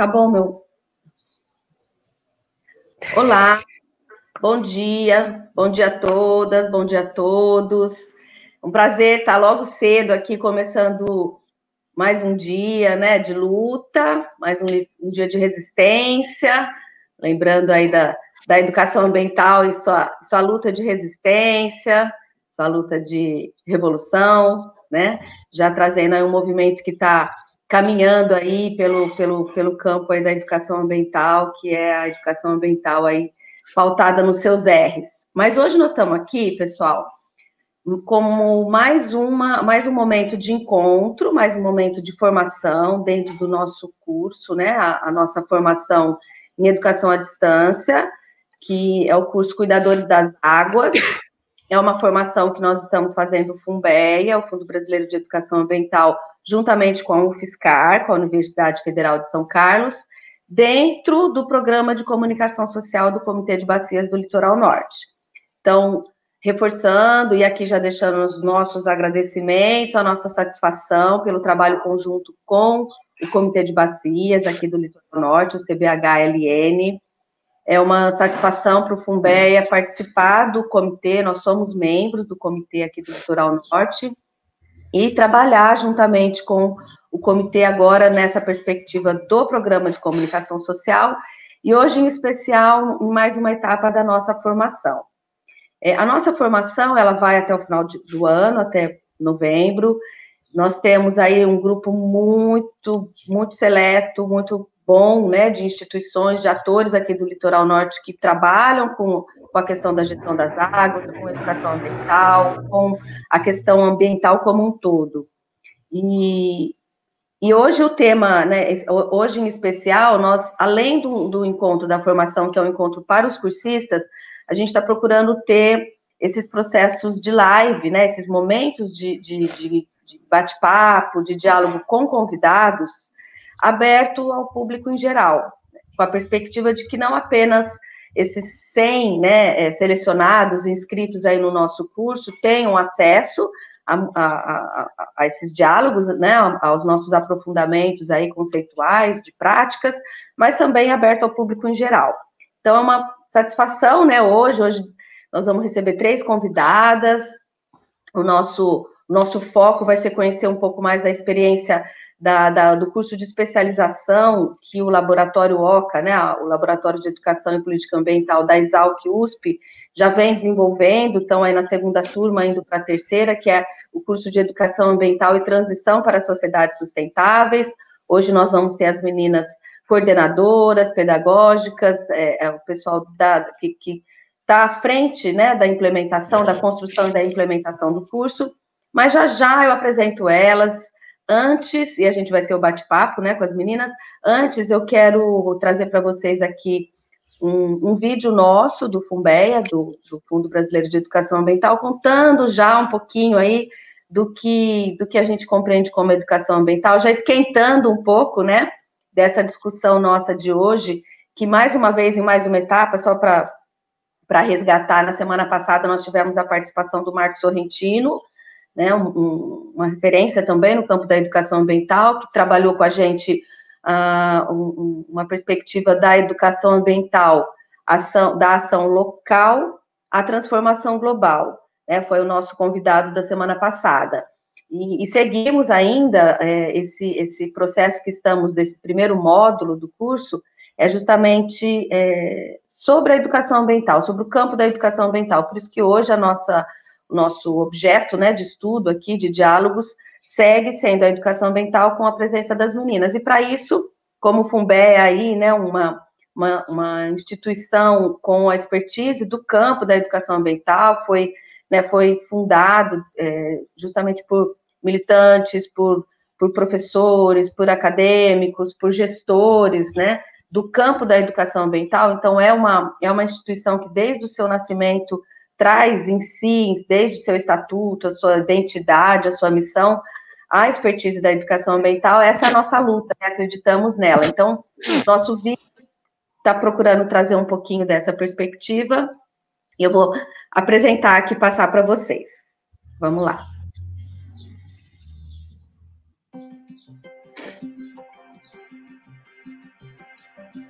Tá bom, meu. Olá, bom dia a todas, bom dia a todos. Um prazer estar logo cedo aqui, começando mais um dia, né, de luta, mais um dia de resistência, lembrando aí da educação ambiental e sua luta de resistência, sua luta de revolução, né, já trazendo aí um movimento que está caminhando aí pelo campo aí da educação ambiental, que é a educação ambiental aí pautada nos seus R's. Mas hoje nós estamos aqui, pessoal, como mais um momento de encontro, mais um momento de formação dentro do nosso curso, né? A nossa formação em educação à distância, que é o curso Cuidadores das Águas. É uma formação que nós estamos fazendo o FUNBEA, o Fundo Brasileiro de Educação Ambiental, juntamente com a UFSCar, com a Universidade Federal de São Carlos, dentro do programa de comunicação social do Comitê de Bacias do Litoral Norte. Então, reforçando e aqui já deixando os nossos agradecimentos, a nossa satisfação pelo trabalho conjunto com o Comitê de Bacias aqui do Litoral Norte, o CBHLN. É uma satisfação para o FUNBEA participar do comitê, nós somos membros do comitê aqui do Litoral Norte, e trabalhar juntamente com o comitê agora nessa perspectiva do programa de comunicação social, e hoje, em especial, em mais uma etapa da nossa formação. A nossa formação, ela vai até o final do ano, até novembro. Nós temos aí um grupo muito seleto, muito bom, né, de instituições, de atores aqui do Litoral Norte que trabalham com a questão da gestão das águas, com educação ambiental, com a questão ambiental como um todo. E hoje o tema, né, hoje em especial, nós, além do encontro da formação, que é um encontro para os cursistas, a gente está procurando ter esses processos de live, né, esses momentos de bate-papo, de diálogo com convidados, aberto ao público em geral, com a perspectiva de que não apenas esses 100, né, selecionados, inscritos aí no nosso curso, tenham acesso a esses diálogos, né, aos nossos aprofundamentos aí conceituais, de práticas, mas também aberto ao público em geral. Então, é uma satisfação, né, hoje nós vamos receber 3 convidadas. O nosso foco vai ser conhecer um pouco mais da experiência do curso de especialização que o Laboratório OCA, né, o Laboratório de Educação e Política Ambiental da Exalc USP, já vem desenvolvendo, estão aí na segunda turma, indo para a terceira, que é o curso de Educação Ambiental e Transição para Sociedades Sustentáveis. Hoje nós vamos ter as meninas coordenadoras, pedagógicas, o pessoal que está à frente, né, da implementação, da construção e da implementação do curso, mas já eu apresento elas. Antes, e a gente vai ter o bate-papo, né, com as meninas, antes eu quero trazer para vocês aqui um vídeo nosso do FUNBEA, do Fundo Brasileiro de Educação Ambiental, contando já um pouquinho aí do que a gente compreende como educação ambiental, já esquentando um pouco, né, dessa discussão nossa de hoje, que mais uma vez, em mais uma etapa, só para resgatar, na semana passada nós tivemos a participação do Marcos Sorrentino, né, uma referência também no campo da educação ambiental, que trabalhou com a gente uma perspectiva da educação ambiental, da ação local à transformação global, né, foi o nosso convidado da semana passada. E seguimos ainda esse processo que estamos, desse primeiro módulo do curso, é justamente sobre a educação ambiental, sobre o campo da educação ambiental, por isso que hoje o nosso objeto, né, de estudo aqui, de diálogos, segue sendo a educação ambiental com a presença das meninas. E para isso, como o FUNBEA aí, né, uma instituição com a expertise do campo da educação ambiental, foi fundado justamente por militantes, por professores, por acadêmicos, por gestores, né, do campo da educação ambiental. Então, é uma instituição que, desde o seu nascimento, traz em si, desde seu estatuto, a sua identidade, a sua missão, a expertise da educação ambiental. Essa é a nossa luta, né? Acreditamos nela. Então, nosso vídeo está procurando trazer um pouquinho dessa perspectiva, e eu vou apresentar aqui, passar para vocês. Vamos lá.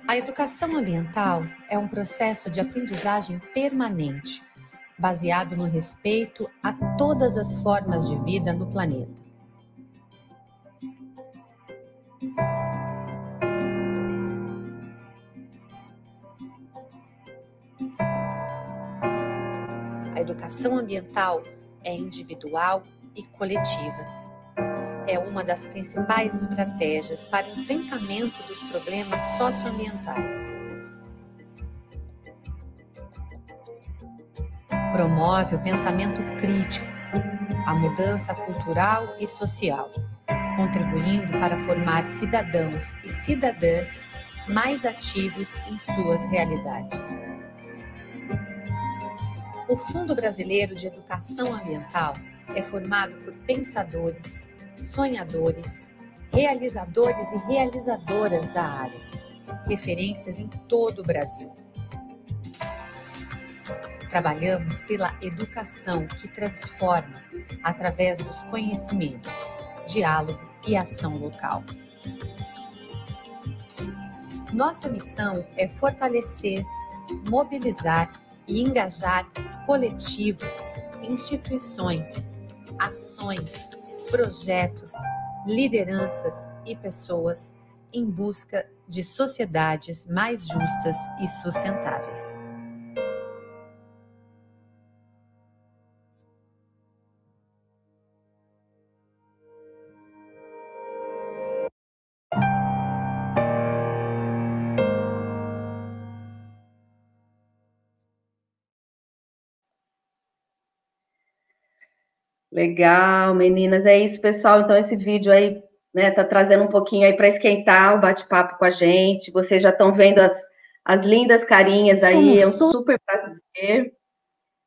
A educação ambiental é um processo de aprendizagem permanente, baseado no respeito a todas as formas de vida no planeta. A educação ambiental é individual e coletiva. É uma das principais estratégias para o enfrentamento dos problemas socioambientais. Promove o pensamento crítico, a mudança cultural e social, contribuindo para formar cidadãos e cidadãs mais ativos em suas realidades. O Fundo Brasileiro de Educação Ambiental é formado por pensadores, sonhadores, realizadores e realizadoras da área, referências em todo o Brasil. Trabalhamos pela educação que transforma através dos conhecimentos, diálogo e ação local. Nossa missão é fortalecer, mobilizar e engajar coletivos, instituições, ações, projetos, lideranças e pessoas em busca de sociedades mais justas e sustentáveis. Legal, meninas. É isso, pessoal. Então, esse vídeo aí, né, tá trazendo um pouquinho aí para esquentar o bate-papo com a gente. Vocês já estão vendo as lindas carinhas aí. É um super prazer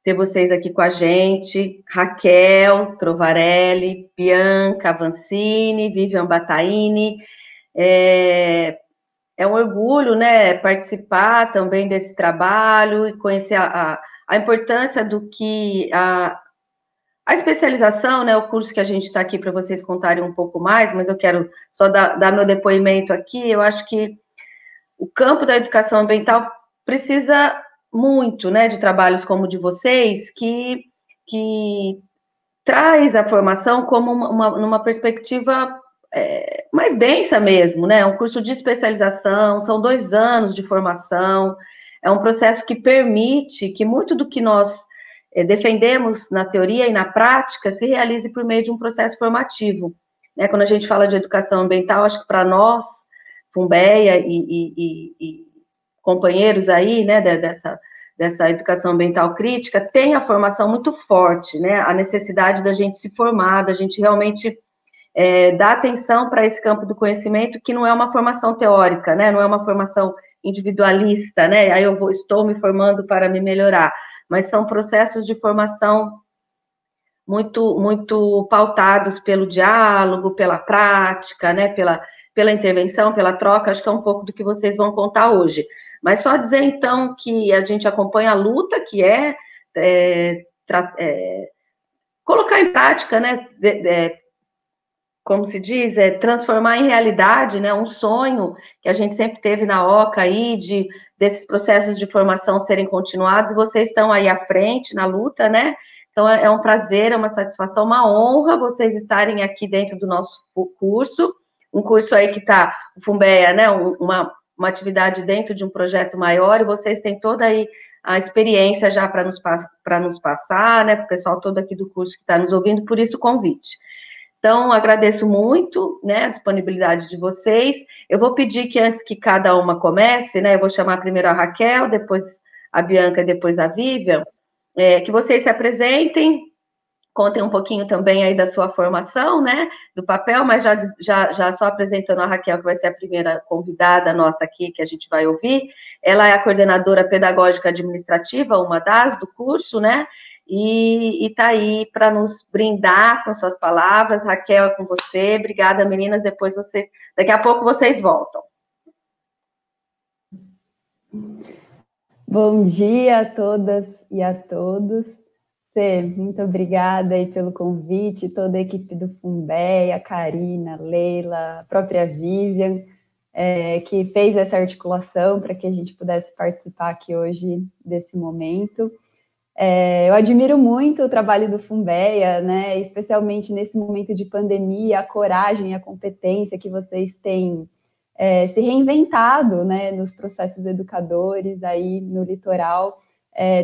ter vocês aqui com a gente. Raquel Trovarelli, Bianca Avancini, Vivian Bataini. É um orgulho, né, participar também desse trabalho e conhecer a importância do que a especialização, né, o curso que a gente está aqui para vocês contarem um pouco mais, mas eu quero só dar meu depoimento aqui. Eu acho que o campo da educação ambiental precisa muito, né, de trabalhos como o de vocês, que traz a formação como numa perspectiva mais densa mesmo, né? Um curso de especialização, são 2 anos de formação, é um processo que permite que muito do que nós defendemos na teoria e na prática se realize por meio de um processo formativo. Né? Quando a gente fala de educação ambiental, acho que para nós, Fumbeia e companheiros aí, né, dessa educação ambiental crítica, tem a formação muito forte, né? A necessidade da gente se formar, da gente realmente dar atenção para esse campo do conhecimento, que não é uma formação teórica, né? Não é uma formação individualista, né? Aí estou me formando para me melhorar, mas são processos de formação muito pautados pelo diálogo, pela prática, né? Pela intervenção, pela troca. Acho que é um pouco do que vocês vão contar hoje. Mas só dizer, então, que a gente acompanha a luta, que colocar em prática, né? Como se diz, transformar em realidade, né, um sonho que a gente sempre teve na OCA aí, desses processos de formação serem continuados, e vocês estão aí à frente na luta, né? Então, é um prazer, é uma satisfação, uma honra vocês estarem aqui dentro do nosso curso, um curso aí que está, o Fumbeia, né, uma atividade dentro de um projeto maior, e vocês têm toda aí a experiência já para nos passar, né, para o pessoal todo aqui do curso que está nos ouvindo, por isso o convite. Então, agradeço muito, né, a disponibilidade de vocês. Eu vou pedir que antes que cada uma comece, né, eu vou chamar primeiro a Raquel, depois a Bianca, depois a Vivian, que vocês se apresentem, contem um pouquinho também aí da sua formação, né, do papel, mas já só apresentando a Raquel, que vai ser a primeira convidada nossa aqui, que a gente vai ouvir. Ela é a coordenadora pedagógica administrativa, uma das do curso, né, e está aí para nos brindar com suas palavras. Raquel, é com você. Obrigada, meninas. Daqui a pouco vocês voltam. Bom dia a todas e a todos. Cê, muito obrigada aí pelo convite, toda a equipe do Fumbeia, a Karina, a Leila, a própria Vivian. que fez essa articulação para que a gente pudesse participar aqui hoje desse momento. Eu admiro muito o trabalho do Funbeia, né, especialmente nesse momento de pandemia, a coragem e a competência que vocês têm se reinventado, né, nos processos educadores aí no litoral,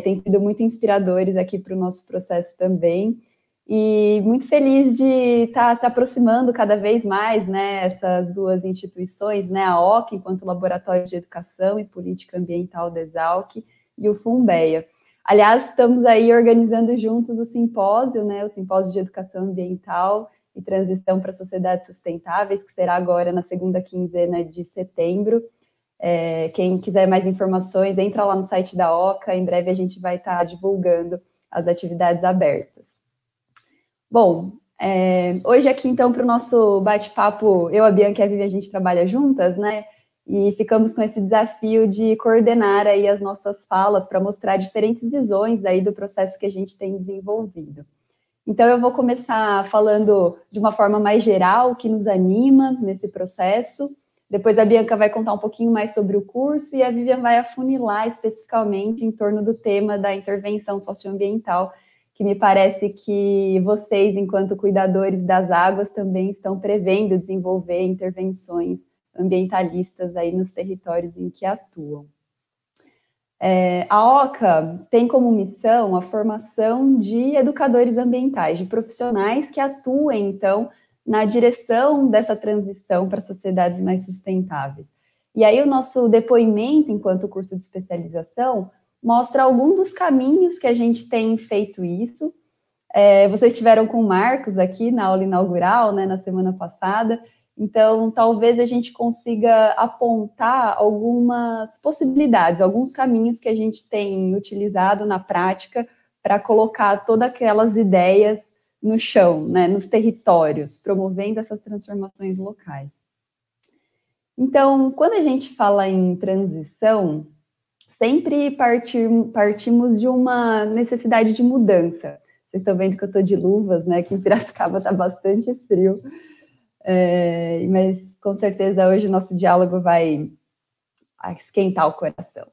tem sido muito inspiradores aqui para o nosso processo também, e muito feliz de estar se aproximando cada vez mais, né, essas duas instituições, né, a OCA, enquanto Laboratório de Educação e Política Ambiental da Exalc, e o Funbeia. Aliás, estamos aí organizando juntos o simpósio, né, o Simpósio de Educação Ambiental e Transição para Sociedades Sustentáveis, que será agora na segunda quinzena de setembro. Quem quiser mais informações, entra lá no site da OCA, em breve a gente vai estar divulgando as atividades abertas. Bom, hoje aqui então para o nosso bate-papo, eu, a Bianca e a Vivi, a gente trabalha juntas, né? E ficamos com esse desafio de coordenar aí as nossas falas para mostrar diferentes visões aí do processo que a gente tem desenvolvido. Então eu vou começar falando de uma forma mais geral, o que nos anima nesse processo. Depois a Bianca vai contar um pouquinho mais sobre o curso e a Vivian vai afunilar especificamente em torno do tema da intervenção socioambiental, que me parece que vocês, enquanto cuidadores das águas, também estão prevendo desenvolver intervenções ambientalistas aí nos territórios em que atuam. A OCA tem como missão a formação de educadores ambientais, de profissionais que atuem, então, na direção dessa transição para sociedades mais sustentáveis. E aí o nosso depoimento, enquanto curso de especialização, mostra alguns dos caminhos que a gente tem feito isso. Vocês estiveram com o Marcos aqui na aula inaugural, né, na semana passada, então talvez a gente consiga apontar algumas possibilidades, alguns caminhos que a gente tem utilizado na prática para colocar todas aquelas ideias no chão, né, nos territórios, promovendo essas transformações locais. Então, quando a gente fala em transição, sempre partimos de uma necessidade de mudança. Vocês estão vendo que eu estou de luvas, né? Aqui em Piracicaba está bastante frio. Mas, com certeza, hoje o nosso diálogo vai esquentar o coração.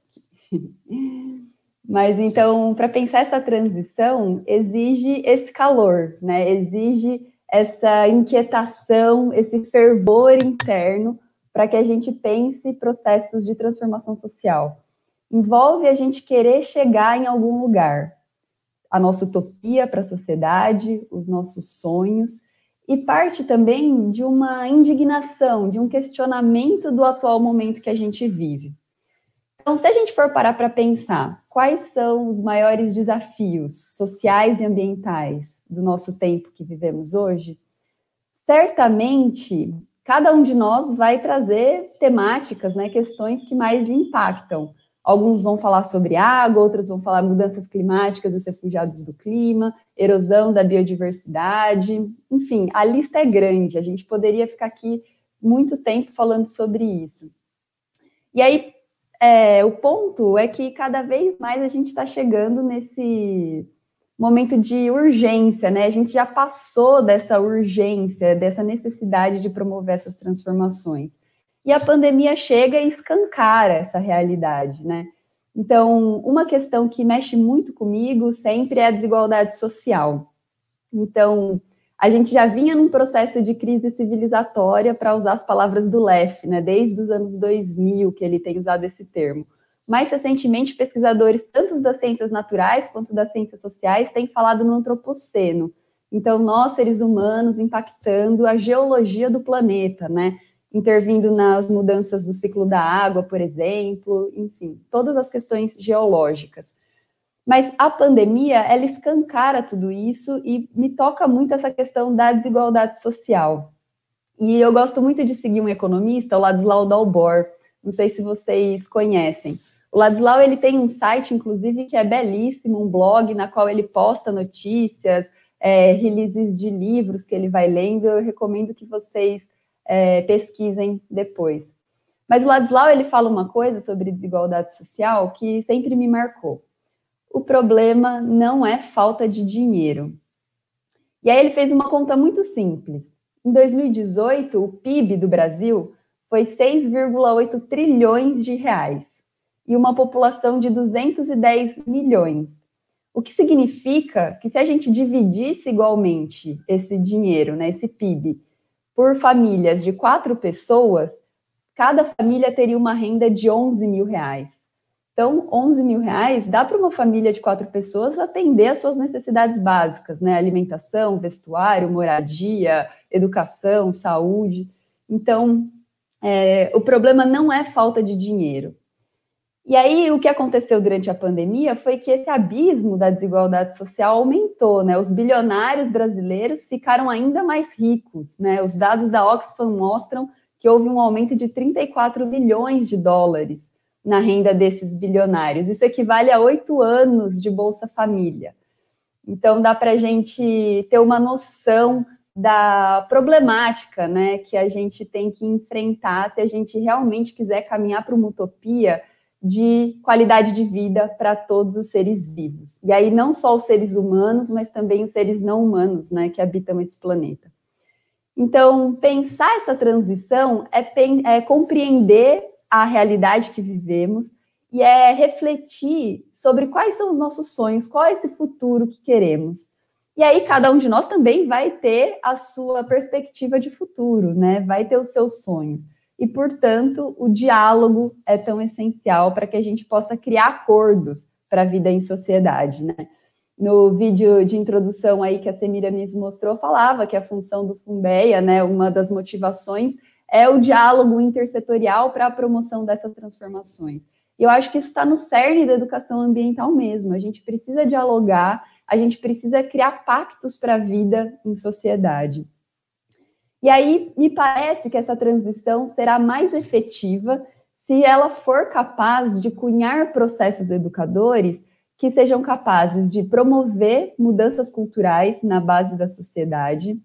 Mas, então, para pensar essa transição, exige esse calor, né? Exige essa inquietação, esse fervor interno para que a gente pense processos de transformação social. Envolve a gente querer chegar em algum lugar, a nossa utopia para a sociedade, os nossos sonhos, e parte também de uma indignação, de um questionamento do atual momento que a gente vive. Então, se a gente for parar para pensar quais são os maiores desafios sociais e ambientais do nosso tempo que vivemos hoje, certamente cada um de nós vai trazer temáticas, né, questões que mais lhe impactam. Alguns vão falar sobre água, outros vão falar mudanças climáticas, os refugiados do clima, erosão da biodiversidade, enfim, a lista é grande, a gente poderia ficar aqui muito tempo falando sobre isso. E aí, o ponto é que cada vez mais a gente está chegando nesse momento de urgência, né? A gente já passou dessa urgência, dessa necessidade de promover essas transformações. E a pandemia chega e escancara essa realidade, né? Então, uma questão que mexe muito comigo sempre é a desigualdade social. Então, a gente já vinha num processo de crise civilizatória, para usar as palavras do Leff, né? Desde os anos 2000 que ele tem usado esse termo. Mais recentemente, pesquisadores tanto das ciências naturais quanto das ciências sociais têm falado no antropoceno. Então, nós, seres humanos, impactando a geologia do planeta, né? Intervindo nas mudanças do ciclo da água, por exemplo, enfim, todas as questões geológicas. Mas a pandemia, ela escancara tudo isso e me toca muito essa questão da desigualdade social. E eu gosto muito de seguir um economista, o Ladislau Dalbor, não sei se vocês conhecem. O Ladislau, ele tem um site, inclusive, que é belíssimo, um blog na qual ele posta notícias, releases de livros que ele vai lendo, eu recomendo que vocês pesquisem depois. Mas o Ladislau, ele fala uma coisa sobre desigualdade social que sempre me marcou. O problema não é falta de dinheiro. E aí ele fez uma conta muito simples. Em 2018, o PIB do Brasil foi 6,8 trilhões de reais e uma população de 210 milhões. O que significa que se a gente dividisse igualmente esse dinheiro, né, esse PIB, por famílias de 4 pessoas, cada família teria uma renda de 11 mil reais. Então, 11 mil reais dá para uma família de 4 pessoas atender às suas necessidades básicas, né? Alimentação, vestuário, moradia, educação, saúde. Então, o problema não é falta de dinheiro. E aí, o que aconteceu durante a pandemia foi que esse abismo da desigualdade social aumentou, né? Os bilionários brasileiros ficaram ainda mais ricos, né? Os dados da Oxfam mostram que houve um aumento de 34 bilhões de dólares na renda desses bilionários. Isso equivale a 8 anos de Bolsa Família. Então, dá para a gente ter uma noção da problemática, né, que a gente tem que enfrentar se a gente realmente quiser caminhar para uma utopia de qualidade de vida para todos os seres vivos. E aí não só os seres humanos, mas também os seres não humanos, né, que habitam esse planeta. Então, pensar essa transição é compreender a realidade que vivemos e é refletir sobre quais são os nossos sonhos, qual é esse futuro que queremos. E aí, cada um de nós também vai ter a sua perspectiva de futuro, né? Vai ter os seus sonhos. E, portanto, o diálogo é tão essencial para que a gente possa criar acordos para a vida em sociedade, né? No vídeo de introdução aí que a Semiramis mostrou, falava que a função do Funbeia, né, uma das motivações é o diálogo intersetorial para a promoção dessas transformações. E eu acho que isso está no cerne da educação ambiental mesmo. A gente precisa dialogar, a gente precisa criar pactos para a vida em sociedade. E aí, me parece que essa transição será mais efetiva se ela for capaz de cunhar processos educadores que sejam capazes de promover mudanças culturais na base da sociedade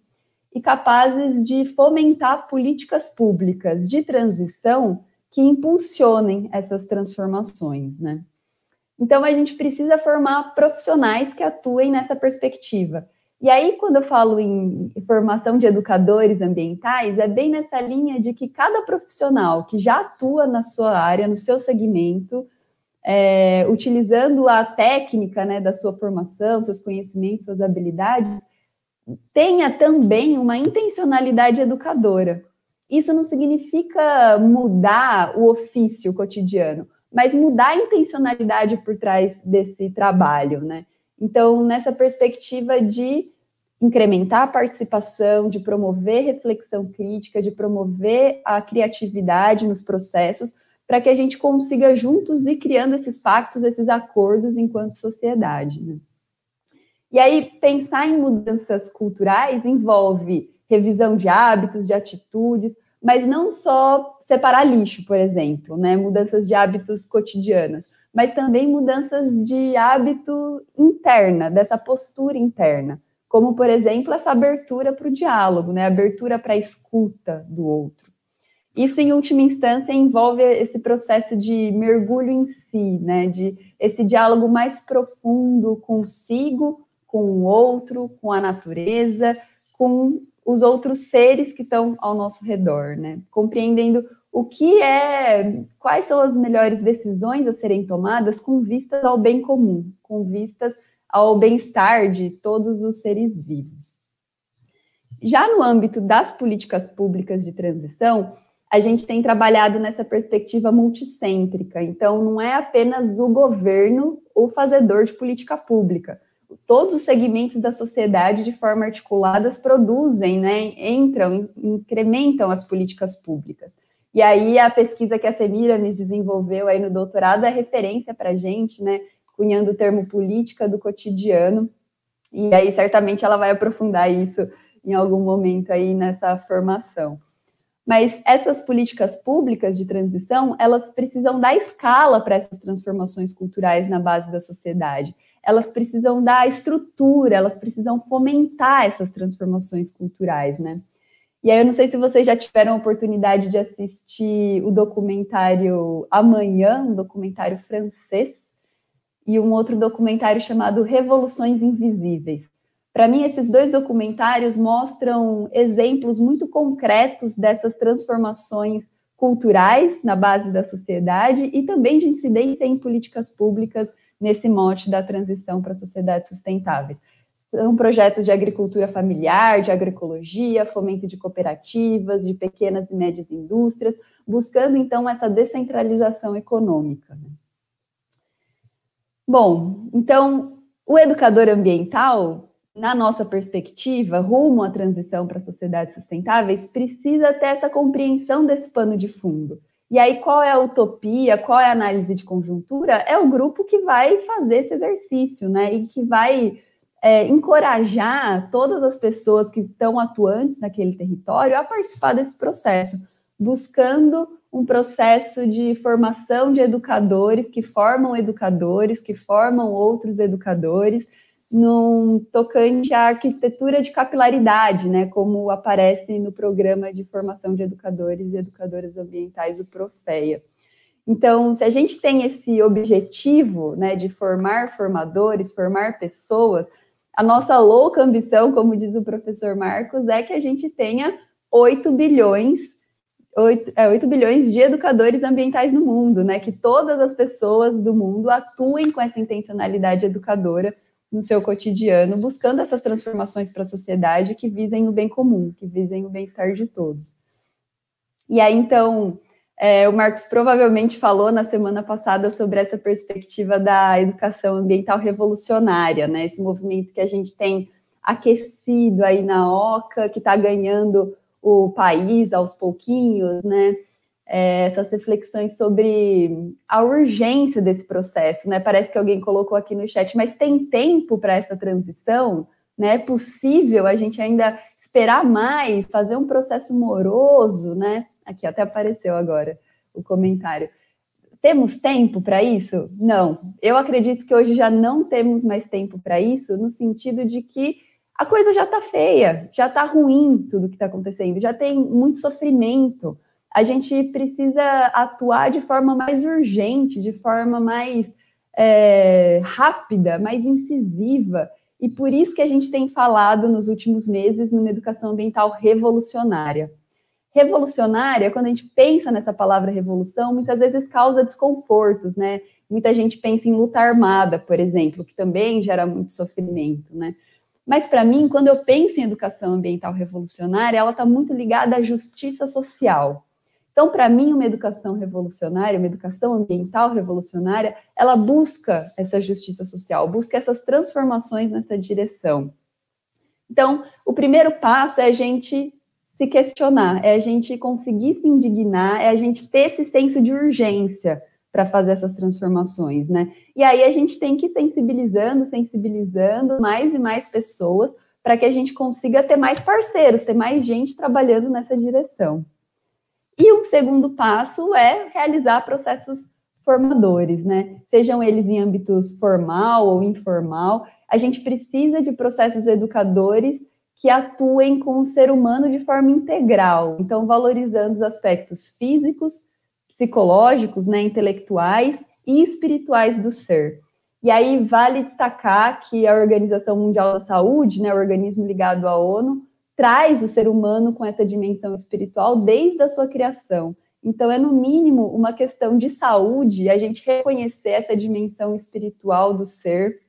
e capazes de fomentar políticas públicas de transição que impulsionem essas transformações, né? Então, a gente precisa formar profissionais que atuem nessa perspectiva. E aí, quando eu falo em formação de educadores ambientais, é bem nessa linha de que cada profissional que já atua na sua área, no seu segmento, utilizando a técnica, né, da sua formação, seus conhecimentos, suas habilidades, tenha também uma intencionalidade educadora. Isso não significa mudar o ofício cotidiano, mas mudar a intencionalidade por trás desse trabalho, né? Então, nessa perspectiva de incrementar a participação, de promover reflexão crítica, de promover a criatividade nos processos, para que a gente consiga juntos ir criando esses pactos, esses acordos enquanto sociedade, né? E aí, pensar em mudanças culturais envolve revisão de hábitos, de atitudes, mas não só separar lixo, por exemplo, né? Mudanças de hábitos cotidianas, mas também mudanças de hábito interna, dessa postura interna, como, por exemplo, essa abertura para o diálogo, né? Abertura para a escuta do outro. Isso, em última instância, envolve esse processo de mergulho em si, né? De esse diálogo mais profundo consigo, com o outro, com a natureza, com os outros seres que estão ao nosso redor, né? Compreendendo quais são as melhores decisões a serem tomadas com vistas ao bem comum, com vistas ao bem-estar de todos os seres vivos. Já no âmbito das políticas públicas de transição, a gente tem trabalhado nessa perspectiva multicêntrica. Então, não é apenas o governo o fazedor de política pública. Todos os segmentos da sociedade, de forma articulada, produzem, né, incrementam as políticas públicas. E aí, a pesquisa que a Semiramis desenvolveu aí no doutorado é referência para a gente, né, cunhando o termo política do cotidiano. E aí, certamente, ela vai aprofundar isso em algum momento aí nessa formação. Mas essas políticas públicas de transição, elas precisam dar escala para essas transformações culturais na base da sociedade. Elas precisam dar estrutura, elas precisam fomentar essas transformações culturais, né? E aí eu não sei se vocês já tiveram a oportunidade de assistir o documentário Amanhã, um documentário francês, e um outro documentário chamado Revoluções Invisíveis. Para mim, esses dois documentários mostram exemplos muito concretos dessas transformações culturais na base da sociedade e também de incidência em políticas públicas nesse mote da transição para sociedades sustentáveis. São projetos de agricultura familiar, de agroecologia, fomento de cooperativas, de pequenas e médias indústrias, buscando, então, essa descentralização econômica. Bom, então, o educador ambiental, na nossa perspectiva, rumo à transição para sociedades sustentáveis, precisa ter essa compreensão desse pano de fundo. E aí, qual é a utopia, qual é a análise de conjuntura? É o grupo que vai fazer esse exercício, né? E que vai encorajar todas as pessoas que estão atuantes naquele território a participar desse processo, buscando um processo de formação de educadores que formam outros educadores, num tocante à arquitetura de capilaridade, né, como aparece no programa de formação de educadores e educadoras ambientais, o Profeia. Então, se a gente tem esse objetivo, né, de formar formadores, formar pessoas, a nossa louca ambição, como diz o professor Marcos, é que a gente tenha 8 bilhões de educadores ambientais no mundo, né? Que todas as pessoas do mundo atuem com essa intencionalidade educadora no seu cotidiano, buscando essas transformações para a sociedade que visem o bem comum, que visem o bem-estar de todos. E aí, então, o Marcos provavelmente falou na semana passada sobre essa perspectiva da educação ambiental revolucionária, né? Esse movimento que a gente tem aquecido aí na OCA, que está ganhando o país aos pouquinhos, né? Essas reflexões sobre a urgência desse processo, né? Parece que alguém colocou aqui no chat, mas tem tempo para essa transição, né? É possível a gente ainda esperar mais, fazer um processo moroso, né? Aqui até apareceu agora o comentário. Temos tempo para isso? Não. Eu acredito que hoje já não temos mais tempo para isso, no sentido de que a coisa já está feia, já está ruim tudo que está acontecendo, já tem muito sofrimento. A gente precisa atuar de forma mais urgente, de forma mais rápida, mais incisiva. E por isso que a gente tem falado nos últimos meses numa educação ambiental revolucionária. Revolucionária, quando a gente pensa nessa palavra revolução, muitas vezes causa desconfortos, né? Muita gente pensa em luta armada, por exemplo, que também gera muito sofrimento, né? Mas, para mim, quando eu penso em educação ambiental revolucionária, ela está muito ligada à justiça social. Então, para mim, uma educação revolucionária, uma educação ambiental revolucionária, ela busca essa justiça social, busca essas transformações nessa direção. Então, o primeiro passo é a gente se questionar, é a gente conseguir se indignar, é a gente ter esse senso de urgência para fazer essas transformações, né? E aí a gente tem que ir sensibilizando mais e mais pessoas para que a gente consiga ter mais parceiros, ter mais gente trabalhando nessa direção. E o segundo passo é realizar processos formadores, né? Sejam eles em âmbitos formal ou informal, a gente precisa de processos educadores que atuem com o ser humano de forma integral, então valorizando os aspectos físicos, psicológicos, né, intelectuais e espirituais do ser. E aí vale destacar que a Organização Mundial da Saúde, né, o organismo ligado à ONU, traz o ser humano com essa dimensão espiritual desde a sua criação. Então é, no mínimo, uma questão de saúde a gente reconhecer essa dimensão espiritual do ser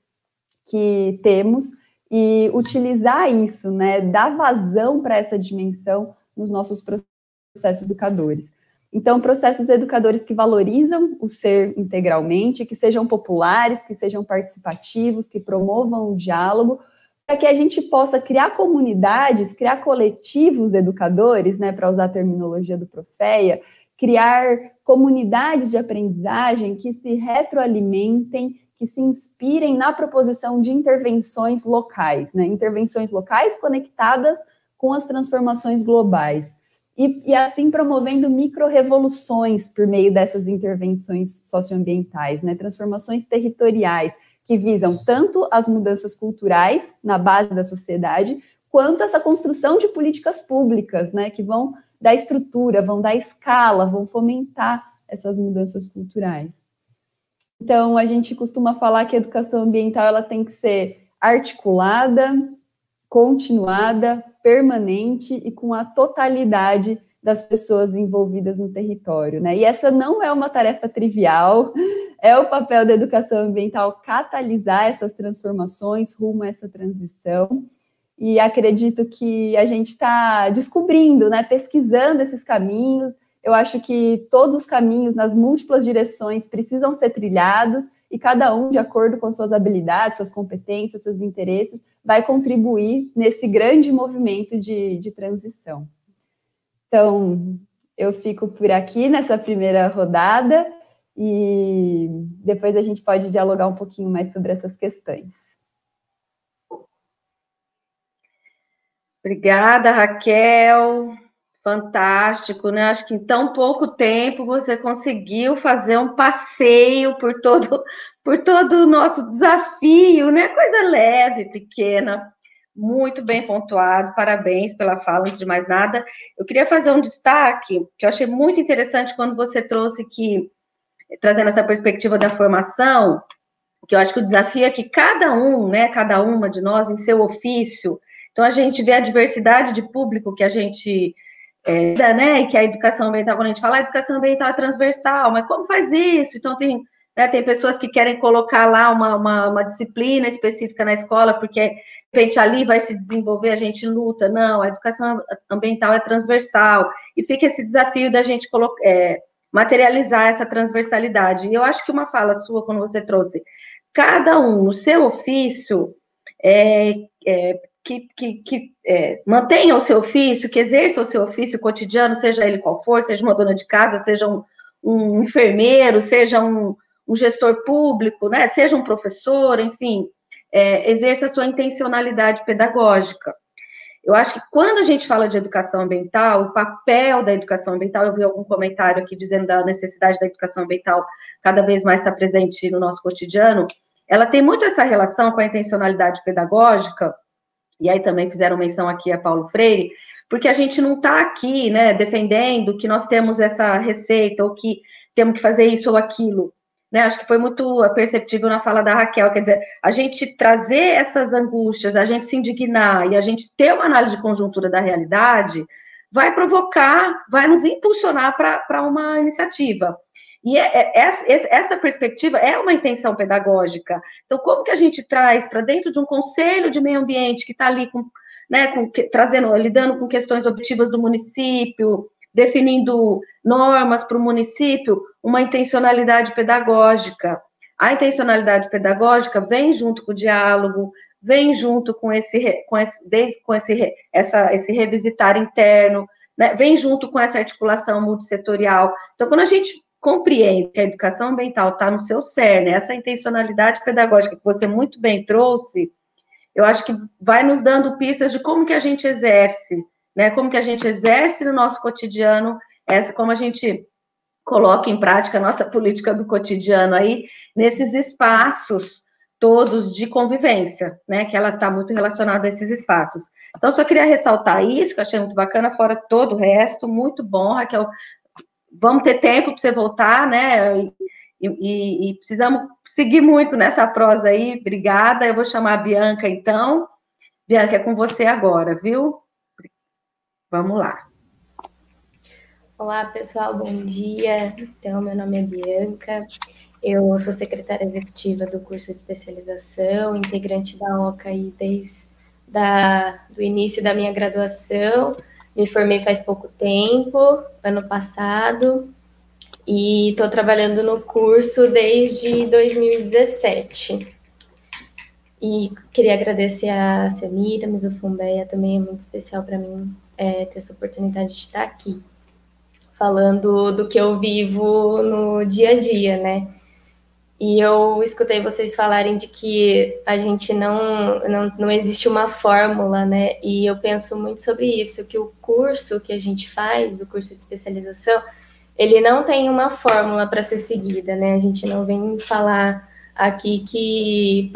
que temos e utilizar isso, né, dar vazão para essa dimensão nos nossos processos educadores. Então, processos educadores que valorizam o ser integralmente, que sejam populares, que sejam participativos, que promovam o diálogo, para que a gente possa criar comunidades, criar coletivos educadores, né, para usar a terminologia do Profeia, criar comunidades de aprendizagem que se retroalimentem, que se inspirem na proposição de intervenções locais, né, intervenções locais conectadas com as transformações globais. E assim promovendo micro-revoluções por meio dessas intervenções socioambientais, né, transformações territoriais, que visam tanto as mudanças culturais na base da sociedade, quanto essa construção de políticas públicas, né, que vão dar estrutura, vão dar escala, vão fomentar essas mudanças culturais. Então, a gente costuma falar que a educação ambiental ela tem que ser articulada, continuada, permanente e com a totalidade das pessoas envolvidas no território, né? E essa não é uma tarefa trivial, é o papel da educação ambiental catalisar essas transformações rumo a essa transição. E acredito que a gente está descobrindo, né, pesquisando esses caminhos. Eu acho que todos os caminhos, nas múltiplas direções, precisam ser trilhados, e cada um, de acordo com suas habilidades, suas competências, seus interesses, vai contribuir nesse grande movimento de transição. Então, eu fico por aqui nessa primeira rodada, e depois a gente pode dialogar um pouquinho mais sobre essas questões. Obrigada, Raquel. Fantástico, né? Acho que em tão pouco tempo você conseguiu fazer um passeio por todo o nosso desafio, né? Coisa leve, pequena, muito bem pontuado. Parabéns pela fala, antes de mais nada. Eu queria fazer um destaque que eu achei muito interessante quando você trouxe que, trazendo essa perspectiva da formação, que eu acho que o desafio é que cada um, né, cada uma de nós, em seu ofício, então a gente vê a diversidade de público que a gente né, e que a educação ambiental, quando a gente fala, a educação ambiental é transversal, mas como faz isso? Então tem pessoas que querem colocar lá uma disciplina específica na escola, porque de repente ali vai se desenvolver, a gente luta. Não, a educação ambiental é transversal, e fica esse desafio da gente materializar essa transversalidade. E eu acho que uma fala sua, quando você trouxe cada um no seu ofício, que mantenha o seu ofício, que exerça o seu ofício cotidiano, seja ele qual for, seja uma dona de casa, seja um enfermeiro, seja um gestor público, né, seja um professor, enfim, exerça a sua intencionalidade pedagógica. Eu acho que quando a gente fala de educação ambiental, o papel da educação ambiental, eu vi algum comentário aqui dizendo da necessidade da educação ambiental cada vez mais estar presente no nosso cotidiano, ela tem muito essa relação com a intencionalidade pedagógica, e aí também fizeram menção aqui a Paulo Freire, porque a gente não está aqui, né, defendendo que nós temos essa receita, ou que temos que fazer isso ou aquilo, né, acho que foi muito perceptível na fala da Raquel, quer dizer, a gente trazer essas angústias, a gente se indignar, e a gente ter uma análise de conjuntura da realidade, vai provocar, vai nos impulsionar para uma iniciativa. E essa perspectiva é uma intenção pedagógica. Então, como que a gente traz para dentro de um conselho de meio ambiente que está ali lidando com questões objetivas do município, definindo normas para o município, uma intencionalidade pedagógica. A intencionalidade pedagógica vem junto com o diálogo, vem junto com esse revisitar interno, né? Vem junto com essa articulação multissetorial. Então, quando a gente compreende que a educação ambiental está no seu cerne, essa intencionalidade pedagógica que você muito bem trouxe, eu acho que vai nos dando pistas de como que a gente exerce, né? Como que a gente exerce no nosso cotidiano, como a gente coloca em prática a nossa política do cotidiano aí, nesses espaços todos de convivência, né? Que ela está muito relacionada a esses espaços. Então, só queria ressaltar isso, que eu achei muito bacana, fora todo o resto, muito bom, Raquel. Vamos ter tempo para você voltar, né? E precisamos seguir muito nessa prosa aí. Obrigada. Eu vou chamar a Bianca, então. Bianca, é com você agora, viu? Vamos lá. Olá, pessoal, bom dia. Então, meu nome é Bianca. Eu sou secretária executiva do curso de especialização, integrante da OCA aí desde do início da minha graduação. Me formei faz pouco tempo, ano passado, e estou trabalhando no curso desde 2017. E queria agradecer a Semita, a Misofumbeia, também é muito especial para mim ter essa oportunidade de estar aqui, falando do que eu vivo no dia a dia, né? E eu escutei vocês falarem de que a gente não existe uma fórmula, né? E eu penso muito sobre isso, que o curso que a gente faz, o curso de especialização, ele não tem uma fórmula para ser seguida, né? A gente não vem falar aqui que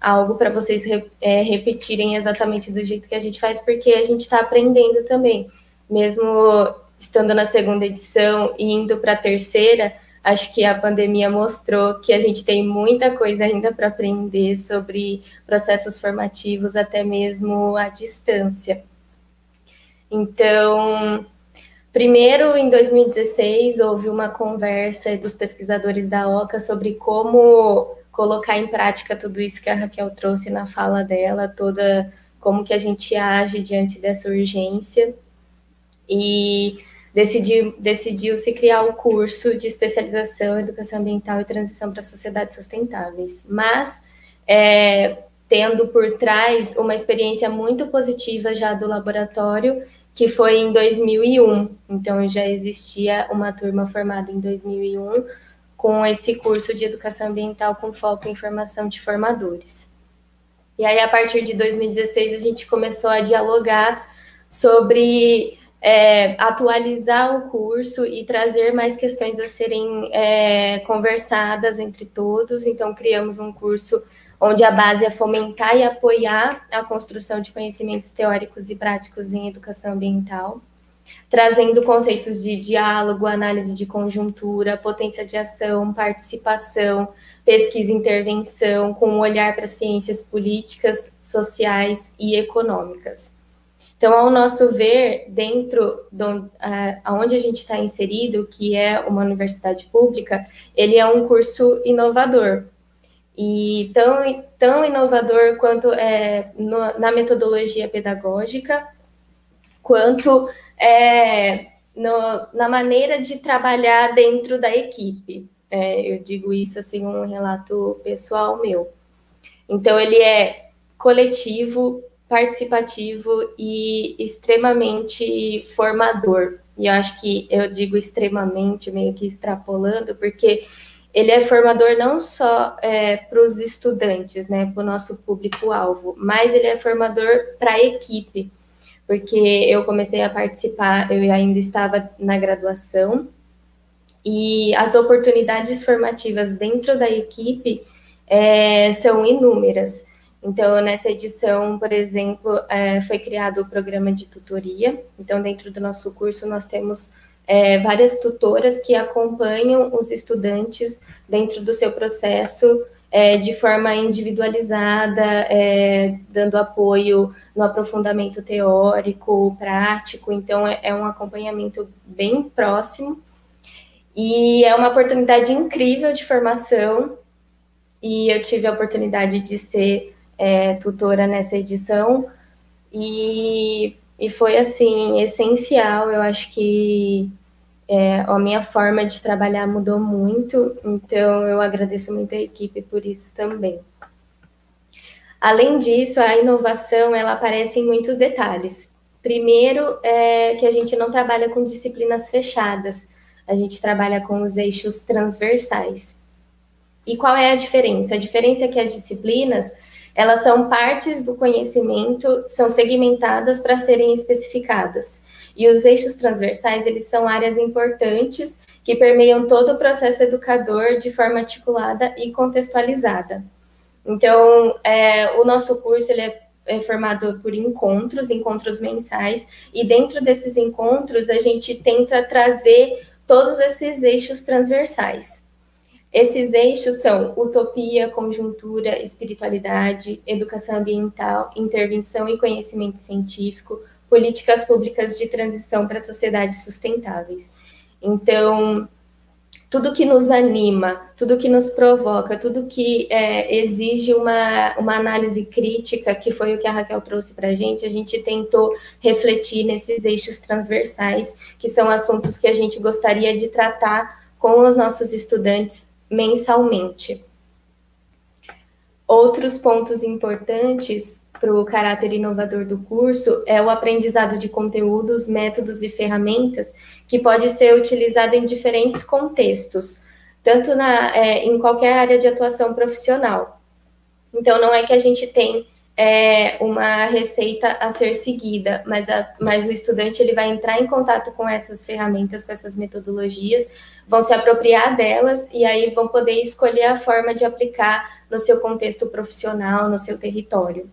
algo para vocês repetirem exatamente do jeito que a gente faz, porque a gente está aprendendo também. Mesmo estando na segunda edição e indo para a terceira, acho que a pandemia mostrou que a gente tem muita coisa ainda para aprender sobre processos formativos, até mesmo à distância. Então, Primeiro, em 2016, houve uma conversa dos pesquisadores da OCA sobre como colocar em prática tudo isso que a Raquel trouxe na fala dela, como que a gente age diante dessa urgência, e decidiu-se criar um curso de especialização em educação ambiental e transição para sociedades sustentáveis, mas tendo por trás uma experiência muito positiva já do laboratório, que foi em 2001, então já existia uma turma formada em 2001 com esse curso de educação ambiental com foco em formação de formadores. E aí, a partir de 2016, a gente começou a dialogar sobre atualizar o curso e trazer mais questões a serem conversadas entre todos. Então, criamos um curso onde a base é fomentar e apoiar a construção de conhecimentos teóricos e práticos em educação ambiental, trazendo conceitos de diálogo, análise de conjuntura, potência de ação, participação, pesquisa e intervenção, com um olhar para ciências políticas, sociais e econômicas. Então, ao nosso ver, dentro onde a gente está inserido, que é uma universidade pública, ele é um curso inovador. E tão inovador quanto na metodologia pedagógica, quanto na maneira de trabalhar dentro da equipe. Eu digo isso assim, um relato pessoal meu. Então, ele é coletivo, participativo e extremamente formador. E eu acho que eu digo extremamente, meio que extrapolando, porque ele é formador não só para os estudantes, né, para o nosso público-alvo, mas ele é formador para a equipe, porque eu comecei a participar, eu ainda estava na graduação, e as oportunidades formativas dentro da equipe são inúmeras. Então, nessa edição, por exemplo, foi criado o programa de tutoria. Então, dentro do nosso curso, nós temos várias tutoras que acompanham os estudantes dentro do seu processo de forma individualizada, dando apoio no aprofundamento teórico, prático. Então, é um acompanhamento bem próximo. E é uma oportunidade incrível de formação. E eu tive a oportunidade de ser tutora nessa edição, e foi, assim, essencial. Eu acho que a minha forma de trabalhar mudou muito, então eu agradeço muito a equipe por isso também. Além disso, a inovação, ela aparece em muitos detalhes. Primeiro, que a gente não trabalha com disciplinas fechadas, a gente trabalha com os eixos transversais. E qual é a diferença? A diferença é que as disciplinas, elas são partes do conhecimento, são segmentadas para serem especificadas. E os eixos transversais, eles são áreas importantes que permeiam todo o processo educador de forma articulada e contextualizada. Então, o nosso curso ele é formado por encontros mensais, e dentro desses encontros a gente tenta trazer todos esses eixos transversais. Esses eixos são utopia, conjuntura, espiritualidade, educação ambiental, intervenção e conhecimento científico, políticas públicas de transição para sociedades sustentáveis. Então, tudo que nos anima, tudo que nos provoca, tudo que exige uma análise crítica, que foi o que a Raquel trouxe para a gente tentou refletir nesses eixos transversais, que são assuntos que a gente gostaria de tratar com os nossos estudantes mensalmente. Outros pontos importantes para o caráter inovador do curso é o aprendizado de conteúdos, métodos e ferramentas que pode ser utilizado em diferentes contextos, tanto em qualquer área de atuação profissional. Então, não é que a gente tem uma receita a ser seguida, mas o estudante ele vai entrar em contato com essas ferramentas, com essas metodologias, vão se apropriar delas e aí vão poder escolher a forma de aplicar no seu contexto profissional, no seu território.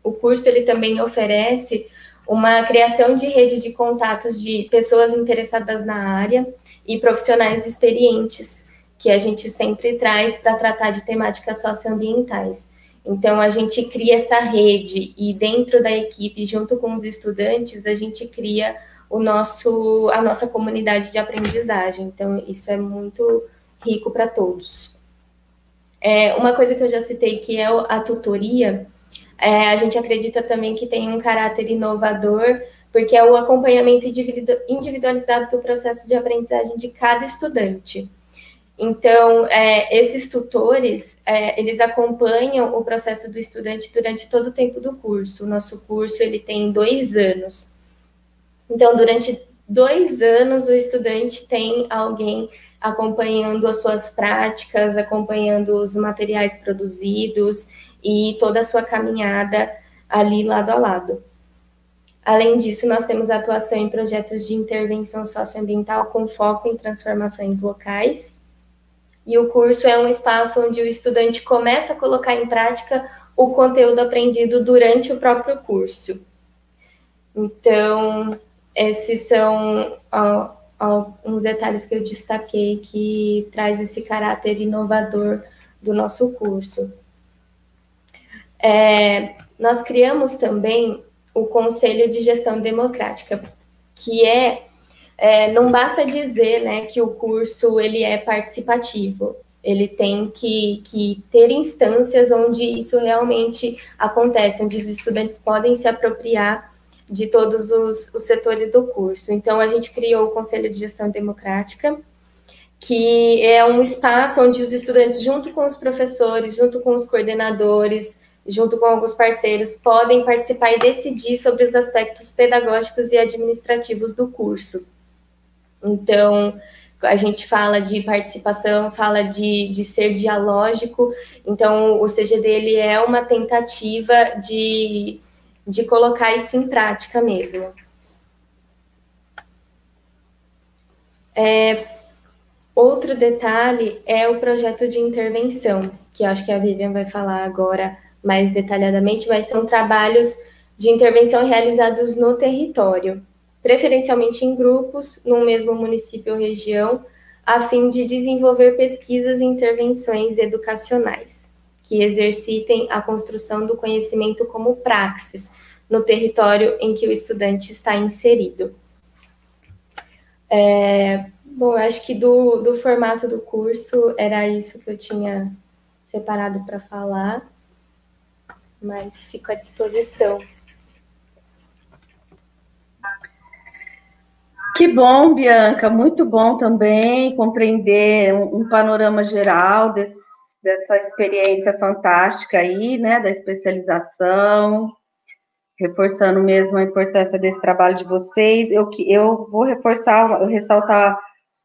O curso ele também oferece uma criação de rede de contatos de pessoas interessadas na área e profissionais experientes, que a gente sempre traz para tratar de temáticas socioambientais. Então, a gente cria essa rede e dentro da equipe, junto com os estudantes, a gente cria a nossa comunidade de aprendizagem. Então, isso é muito rico para todos. Uma coisa que eu já citei, que é a tutoria, a gente acredita também que tem um caráter inovador, porque é o acompanhamento individualizado do processo de aprendizagem de cada estudante. Então, esses tutores, eles acompanham o processo do estudante durante todo o tempo do curso. O nosso curso, ele tem 2 anos. Então, durante 2 anos, o estudante tem alguém acompanhando as suas práticas, acompanhando os materiais produzidos e toda a sua caminhada ali lado a lado. Além disso, nós temos atuação em projetos de intervenção socioambiental com foco em transformações locais. E o curso é um espaço onde o estudante começa a colocar em prática o conteúdo aprendido durante o próprio curso. Então, esses são alguns detalhes que eu destaquei que traz esse caráter inovador do nosso curso. Nós criamos também o Conselho de Gestão Democrática, que não basta dizer, né, que o curso ele é participativo, ele tem que ter instâncias onde isso realmente acontece, onde os estudantes podem se apropriar de todos os setores do curso. Então, a gente criou o Conselho de Gestão Democrática, que é um espaço onde os estudantes, junto com os professores, junto com os coordenadores, junto com alguns parceiros, podem participar e decidir sobre os aspectos pedagógicos e administrativos do curso. Então, a gente fala de participação, fala de ser dialógico. Então, o CGD ele é uma tentativa de colocar isso em prática mesmo. Outro detalhe é o projeto de intervenção, que eu acho que a Vivian vai falar agora mais detalhadamente, mas são trabalhos de intervenção realizados no território, preferencialmente em grupos, no mesmo município ou região, a fim de desenvolver pesquisas e intervenções educacionais, que exercitem a construção do conhecimento como praxis no território em que o estudante está inserido. Bom, acho que do formato do curso era isso que eu tinha separado para falar, mas fico à disposição. Que bom, Bianca, muito bom também compreender um panorama geral dessa experiência fantástica aí, né, da especialização, reforçando mesmo a importância desse trabalho de vocês. Eu vou ressaltar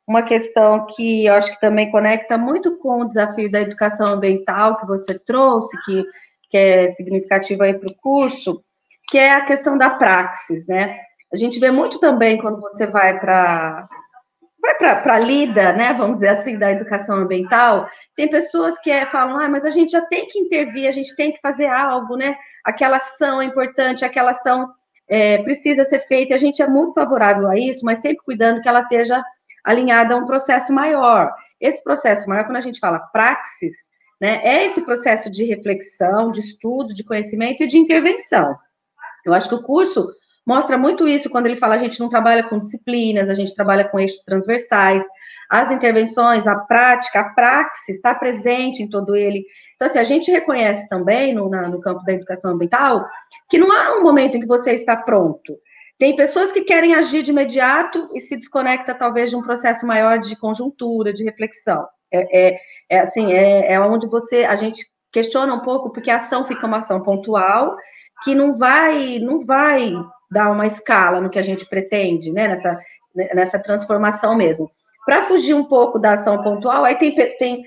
uma questão que eu acho que também conecta muito com o desafio da educação ambiental que você trouxe, que é significativo aí para o curso, que é a questão da praxis, né? A gente vê muito também quando você vai para a lida, né, vamos dizer assim, da educação ambiental, tem pessoas que falam, mas a gente já tem que intervir, a gente tem que fazer algo, né? Aquela ação é importante, aquela ação precisa ser feita, a gente é muito favorável a isso, mas sempre cuidando que ela esteja alinhada a um processo maior. Esse processo maior, quando a gente fala praxis, né, é esse processo de reflexão, de estudo, de conhecimento e de intervenção. Eu acho que o curso mostra muito isso quando ele fala a gente não trabalha com disciplinas, a gente trabalha com eixos transversais, as intervenções, a prática, a praxis está presente em todo ele. Então, assim, a gente reconhece também no campo da educação ambiental que não há um momento em que você está pronto. Tem pessoas que querem agir de imediato e se desconecta talvez de um processo maior de conjuntura, de reflexão. Onde a gente questiona um pouco porque a ação fica uma ação pontual que não vai dar uma escala no que a gente pretende, né, nessa transformação mesmo. Para fugir um pouco da ação pontual, aí tem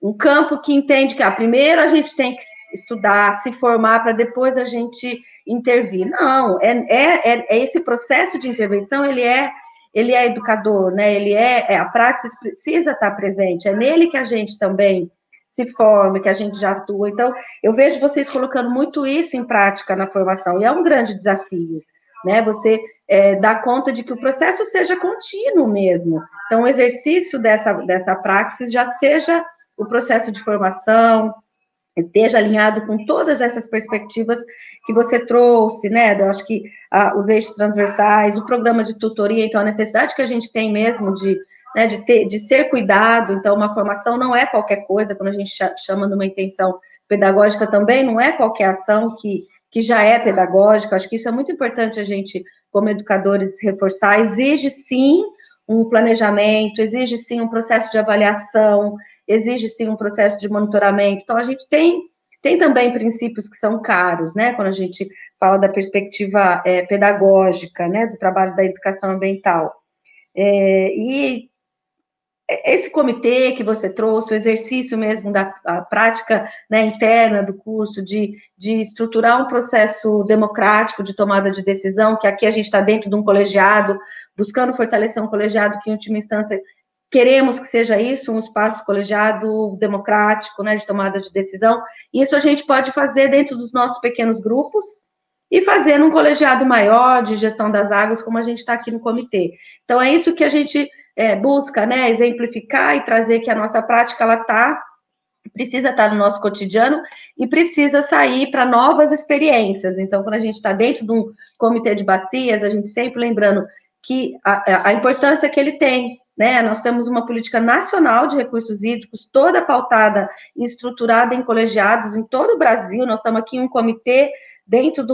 um campo que entende que primeiro a gente tem que estudar, se formar, para depois a gente intervir. Não, esse processo de intervenção, ele é educador, né? A praxis precisa estar presente, é nele que a gente também se forma, que a gente já atua. Então, eu vejo vocês colocando muito isso em prática na formação, e é um grande desafio, né? Você dar conta de que o processo seja contínuo mesmo. Então, o exercício dessa praxis já seja o processo de formação, esteja alinhado com todas essas perspectivas que você trouxe, né? Eu acho que os eixos transversais, o programa de tutoria, então a necessidade que a gente tem mesmo de ser cuidado, então uma formação não é qualquer coisa, quando a gente chama de uma intenção pedagógica também, não é qualquer ação que já é pedagógica, acho que isso é muito importante a gente, como educadores, reforçar, exige sim um planejamento, exige sim um processo de avaliação, exige sim um processo de monitoramento, então a gente tem também princípios que são caros, né, quando a gente fala da perspectiva pedagógica, né, do trabalho da educação ambiental. E esse comitê que você trouxe, o exercício mesmo da prática, né, interna do curso, de estruturar um processo democrático de tomada de decisão, que aqui a gente está dentro de um colegiado, buscando fortalecer um colegiado que, em última instância, queremos que seja isso, um espaço colegiado democrático, né, de tomada de decisão. Isso a gente pode fazer dentro dos nossos pequenos grupos e fazer num colegiado maior de gestão das águas, como a gente está aqui no comitê. Então, é isso que a gente busca, né, exemplificar e trazer que a nossa prática, ela precisa estar no nosso cotidiano e precisa sair para novas experiências. Então, quando a gente está dentro de um comitê de bacias, a gente sempre lembrando que a importância que ele tem, né? Nós temos uma política nacional de recursos hídricos, toda pautada e estruturada em colegiados em todo o Brasil. Nós estamos aqui em um comitê dentro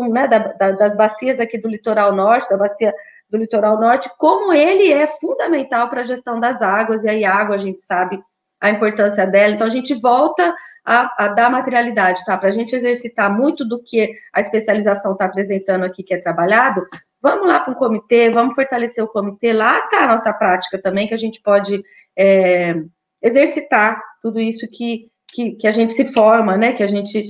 das bacias aqui do litoral norte, da bacia do litoral norte, como ele é fundamental para a gestão das águas, e aí a água, a gente sabe a importância dela, então a gente volta a dar materialidade, tá? Para a gente exercitar muito do que a especialização está apresentando aqui, que é trabalhado, vamos lá para o comitê, vamos fortalecer o comitê, lá está a nossa prática também, que a gente pode exercitar tudo isso que a gente se forma, né? Que a gente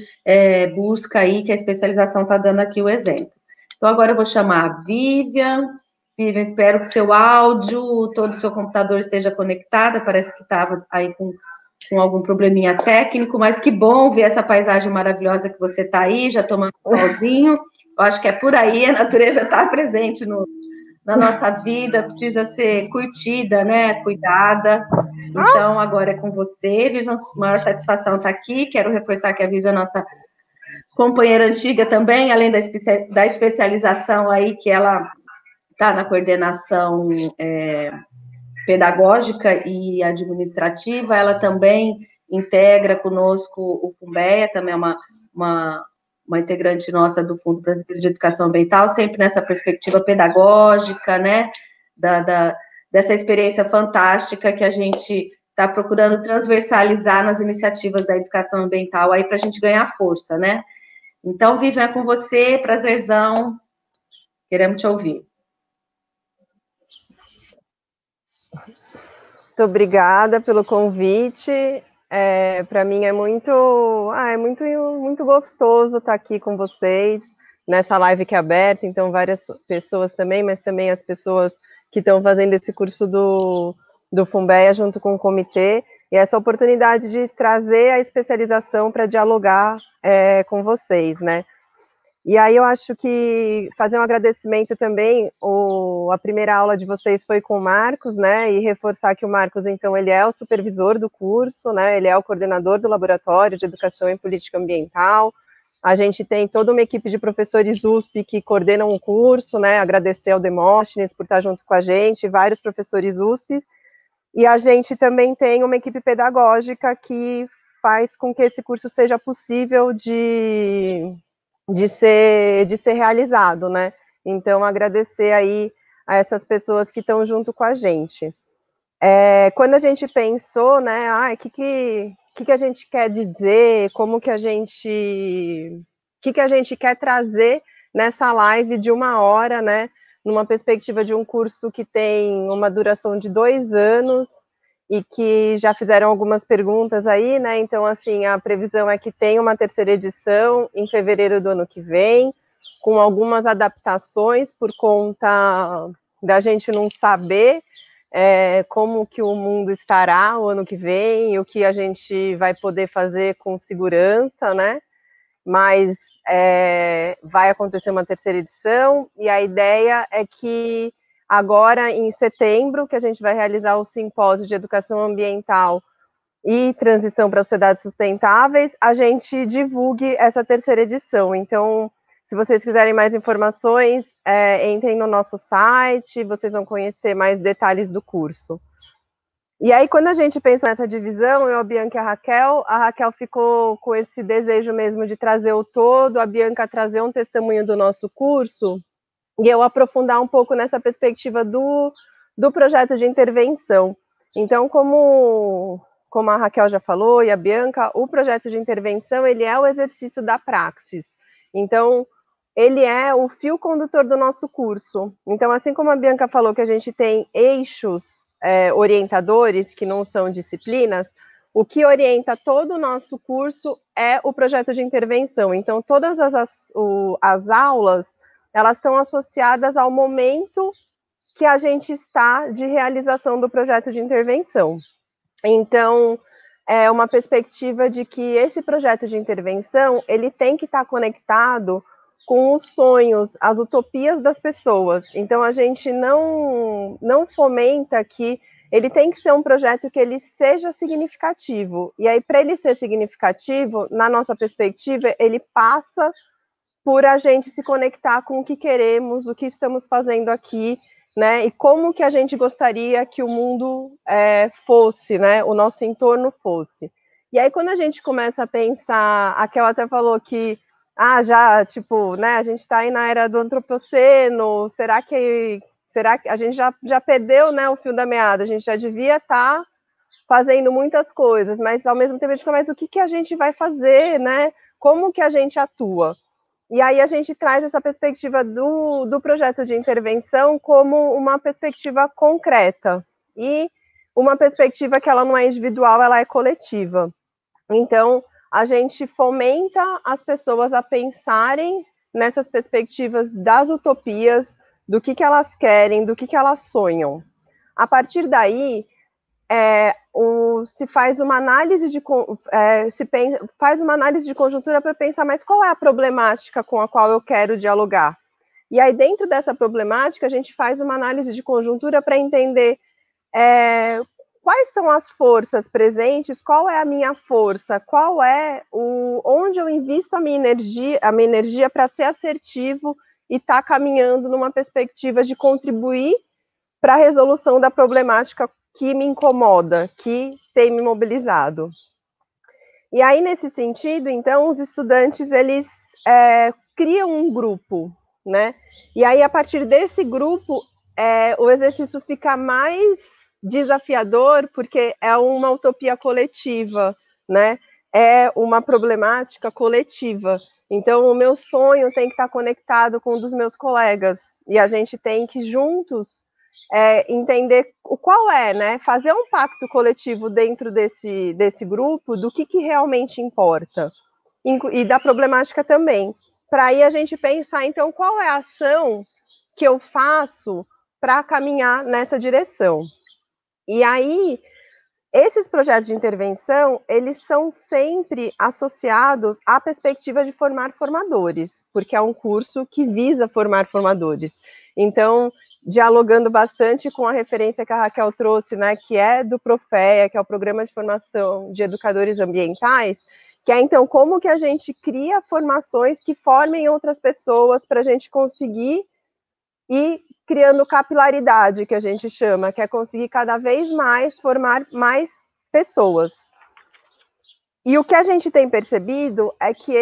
busca aí, que a especialização está dando aqui o exemplo. Então, agora eu vou chamar a Vivian. Vivian, espero que seu áudio, todo o seu computador esteja conectado, parece que estava aí com algum probleminha técnico, mas que bom ver essa paisagem maravilhosa que você está aí, já tomando um solzinho. Eu acho que é por aí, a natureza está presente na nossa vida, precisa ser curtida, né, cuidada. Então, agora é com você, Vivian, maior satisfação estar aqui, quero reforçar que a Vivian é nossa companheira antiga também, além da especialização aí, que ela está na coordenação pedagógica e administrativa, ela também integra conosco o FUNBEA, também é uma integrante nossa do Fundo Brasileiro de Educação Ambiental, sempre nessa perspectiva pedagógica, né, dessa experiência fantástica que a gente está procurando transversalizar nas iniciativas da educação ambiental aí para a gente ganhar força, né? Então, Vivian, é com você, prazerzão, queremos te ouvir. Muito obrigada pelo convite. Para mim é muito gostoso estar aqui com vocês nessa live que é aberta, então várias pessoas também, mas também as pessoas que estão fazendo esse curso do FUNBEA junto com o comitê, e essa oportunidade de trazer a especialização para dialogar com vocês, né? E aí eu acho que fazer um agradecimento também, a primeira aula de vocês foi com o Marcos, né, e reforçar que o Marcos, então, ele é o supervisor do curso, né, ele é o coordenador do Laboratório de Educação em Política Ambiental. A gente tem toda uma equipe de professores USP que coordenam o curso, né, agradecer ao Demóstenes por estar junto com a gente, vários professores USP, e a gente também tem uma equipe pedagógica que faz com que esse curso seja possível de ser realizado, né? Então, agradecer aí a essas pessoas que estão junto com a gente. Quando a gente pensou, né, o que a gente quer dizer, o que a gente quer trazer nessa live de 1 hora, né, numa perspectiva de um curso que tem uma duração de 2 anos, e que já fizeram algumas perguntas aí, né, então, assim, a previsão é que tenha uma 3ª edição em fevereiro do ano que vem, com algumas adaptações por conta da gente não saber como que o mundo estará o ano que vem, e o que a gente vai poder fazer com segurança, né, mas vai acontecer uma 3ª edição, e a ideia é que agora, em setembro, que a gente vai realizar o simpósio de educação ambiental e transição para sociedades sustentáveis, a gente divulgue essa terceira edição. Então, se vocês quiserem mais informações, entrem no nosso site, vocês vão conhecer mais detalhes do curso. E aí, quando a gente pensa nessa divisão, eu, a Bianca e a Raquel ficou com esse desejo mesmo de trazer o todo, a Bianca trazer um testemunho do nosso curso, e eu aprofundar um pouco nessa perspectiva do projeto de intervenção. Então, como a Raquel já falou, e a Bianca, o projeto de intervenção, ele é o exercício da praxis. Então, ele é o fio condutor do nosso curso. Então, assim como a Bianca falou que a gente tem eixos orientadores, que não são disciplinas, o que orienta todo o nosso curso é o projeto de intervenção. Então, todas as aulas, elas estão associadas ao momento que a gente está de realização do projeto de intervenção. Então, é uma perspectiva de que esse projeto de intervenção, ele tem que estar conectado com os sonhos, as utopias das pessoas. Então, a gente não fomenta que ele tem que ser um projeto que ele seja significativo. E aí, para ele ser significativo, na nossa perspectiva, ele passa por a gente se conectar com o que queremos, o que estamos fazendo aqui, né? E como que a gente gostaria que o mundo fosse, né? O nosso entorno fosse. E aí, quando a gente começa a pensar, a Kel até falou que já, tipo, né, a gente está aí na era do antropoceno, será que a gente já perdeu, né, o fio da meada? A gente já devia estar fazendo muitas coisas, mas ao mesmo tempo a gente fala, mas o que a gente vai fazer, né? Como que a gente atua? E aí a gente traz essa perspectiva do projeto de intervenção como uma perspectiva concreta e uma perspectiva que ela não é individual, ela é coletiva. Então, a gente fomenta as pessoas a pensarem nessas perspectivas das utopias, do que elas querem, do que elas sonham. A partir daí, se faz uma análise de conjuntura para pensar, mas qual é a problemática com a qual eu quero dialogar? E aí, dentro dessa problemática, a gente faz uma análise de conjuntura para entender quais são as forças presentes, qual é a minha força, qual é onde eu invisto a minha energia para ser assertivo e estar caminhando numa perspectiva de contribuir para a resolução da problemática que me incomoda, que tem me mobilizado. E aí, nesse sentido, então, os estudantes, eles criam um grupo, né? E aí, a partir desse grupo, o exercício fica mais desafiador, porque é uma utopia coletiva, né? É uma problemática coletiva. Então, o meu sonho tem que estar conectado com um dos meus colegas, e a gente tem que, juntos, entender qual né? Fazer um pacto coletivo dentro desse grupo do que realmente importa, e da problemática também. Para aí a gente pensar, então, qual é a ação que eu faço para caminhar nessa direção. E aí, esses projetos de intervenção, eles são sempre associados à perspectiva de formar formadores, porque é um curso que visa formar formadores. Então, dialogando bastante com a referência que a Raquel trouxe, né, que é do Profea, que é o Programa de Formação de Educadores Ambientais, que é, então, como que a gente cria formações que formem outras pessoas para a gente conseguir ir criando capilaridade, que a gente chama, que é conseguir cada vez mais formar mais pessoas. E o que a gente tem percebido é que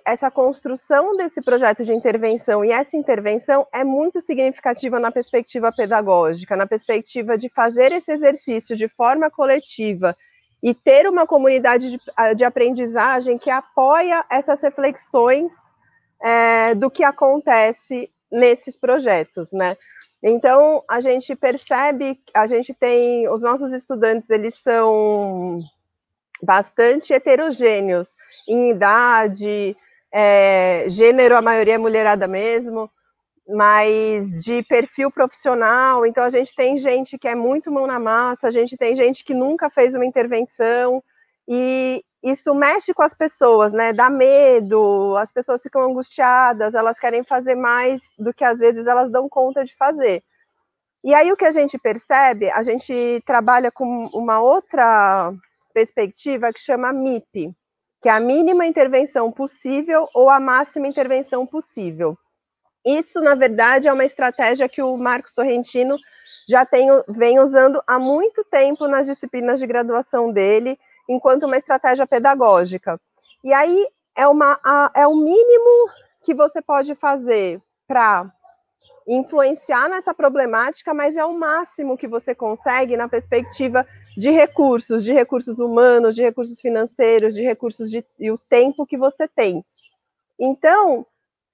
essa construção desse projeto de intervenção, e essa intervenção é muito significativa na perspectiva pedagógica, na perspectiva de fazer esse exercício de forma coletiva e ter uma comunidade de aprendizagem que apoia essas reflexões do que acontece nesses projetos, né? Então, a gente percebe, os nossos estudantes, eles são bastante heterogêneos, em idade, gênero, a maioria é mulherada mesmo, mas de perfil profissional. Então, a gente tem gente que é muito mão na massa, a gente tem gente que nunca fez uma intervenção, e isso mexe com as pessoas, né? Dá medo, as pessoas ficam angustiadas, elas querem fazer mais do que às vezes elas dão conta de fazer. E aí o que a gente percebe, a gente trabalha com uma outra perspectiva que chama MIP, que é a mínima intervenção possível ou a máxima intervenção possível. Isso, na verdade, é uma estratégia que o Marcos Sorrentino vem usando há muito tempo nas disciplinas de graduação dele, enquanto uma estratégia pedagógica. E aí é o mínimo que você pode fazer para influenciar nessa problemática, mas é o máximo que você consegue na perspectiva de recursos humanos, de recursos financeiros, de recursos e o tempo que você tem. Então,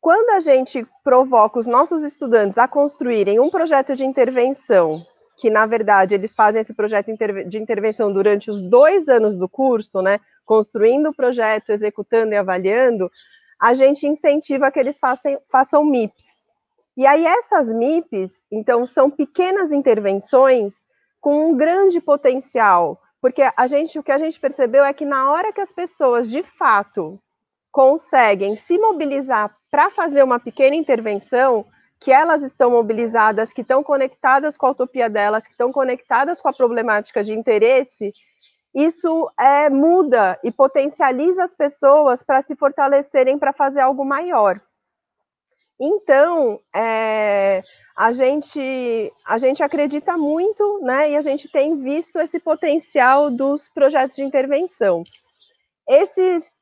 quando a gente provoca os nossos estudantes a construírem um projeto de intervenção, que na verdade eles fazem esse projeto de intervenção durante os 2 anos do curso, né, construindo o projeto, executando e avaliando, a gente incentiva que eles façam MIPs. E aí essas MIPs, então, são pequenas intervenções com um grande potencial, porque o que a gente percebeu é que na hora que as pessoas, de fato, conseguem se mobilizar para fazer uma pequena intervenção, que elas estão mobilizadas, que estão conectadas com a utopia delas, que estão conectadas com a problemática de interesse, isso muda e potencializa as pessoas para se fortalecerem para fazer algo maior. Então, a gente acredita muito, né, e a gente tem visto esse potencial dos projetos de intervenção.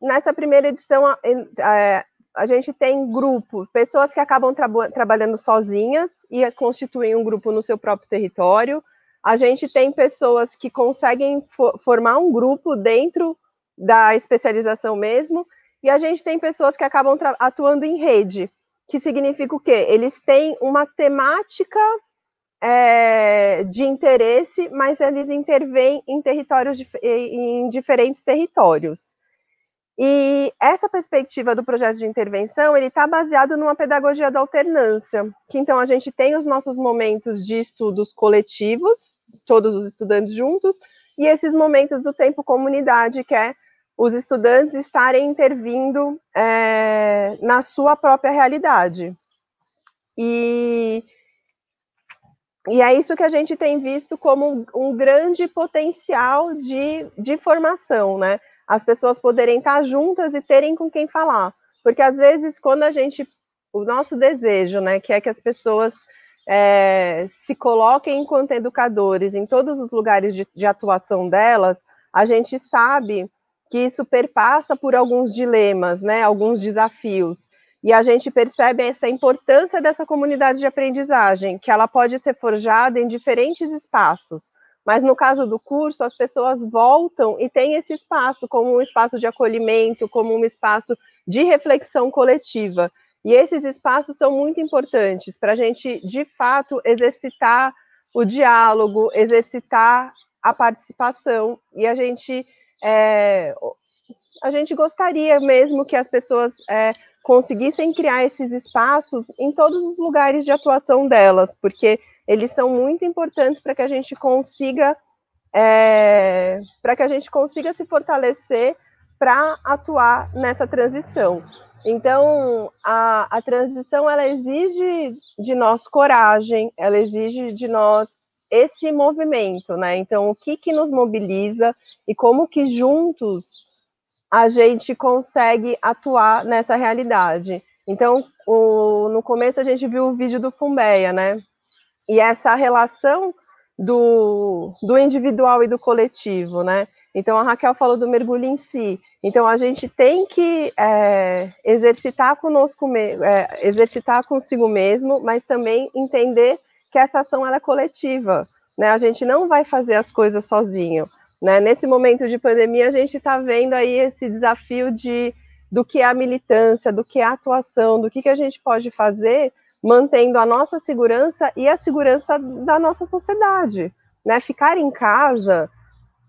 Nessa primeira edição, a gente tem grupo, pessoas que acabam trabalhando sozinhas e constituem um grupo no seu próprio território. A gente tem pessoas que conseguem formar um grupo dentro da especialização mesmo, e a gente tem pessoas que acabam atuando em rede, que significa o quê? Eles têm uma temática de interesse, mas eles intervêm em diferentes territórios. E essa perspectiva do projeto de intervenção, ele está baseado numa pedagogia da alternância, que então a gente tem os nossos momentos de estudos coletivos, todos os estudantes juntos, e esses momentos do tempo comunidade, que é os estudantes estarem intervindo na sua própria realidade. E é isso que a gente tem visto como um grande potencial de formação, né? As pessoas poderem estar juntas e terem com quem falar. Porque, às vezes, o nosso desejo, né, que é que as pessoas se coloquem enquanto educadores em todos os lugares de atuação delas, a gente sabe que isso perpassa por alguns dilemas, né, alguns desafios. E a gente percebe essa importância dessa comunidade de aprendizagem, que ela pode ser forjada em diferentes espaços. Mas no caso do curso, as pessoas voltam e têm esse espaço como um espaço de acolhimento, como um espaço de reflexão coletiva. E esses espaços são muito importantes para a gente, de fato, exercitar o diálogo, exercitar a participação. E a gente gostaria mesmo que as pessoas conseguissem criar esses espaços em todos os lugares de atuação delas, porque eles são muito importantes para que a gente consiga se fortalecer para atuar nessa transição. Então, a transição, ela exige de nós coragem, ela exige de nós esse movimento, né? Então, o que nos mobiliza e como que juntos a gente consegue atuar nessa realidade. Então, no começo a gente viu o vídeo do Fumbeia, né? E essa relação do individual e do coletivo, né? Então, a Raquel falou do mergulho em si. Então, a gente tem que exercitar consigo mesmo, mas também entender que essa ação ela é coletiva, né? A gente não vai fazer as coisas sozinho, né? Nesse momento de pandemia, a gente está vendo aí esse desafio do que é a militância, do que é a atuação, do que a gente pode fazer mantendo a nossa segurança e a segurança da nossa sociedade, né? Ficar em casa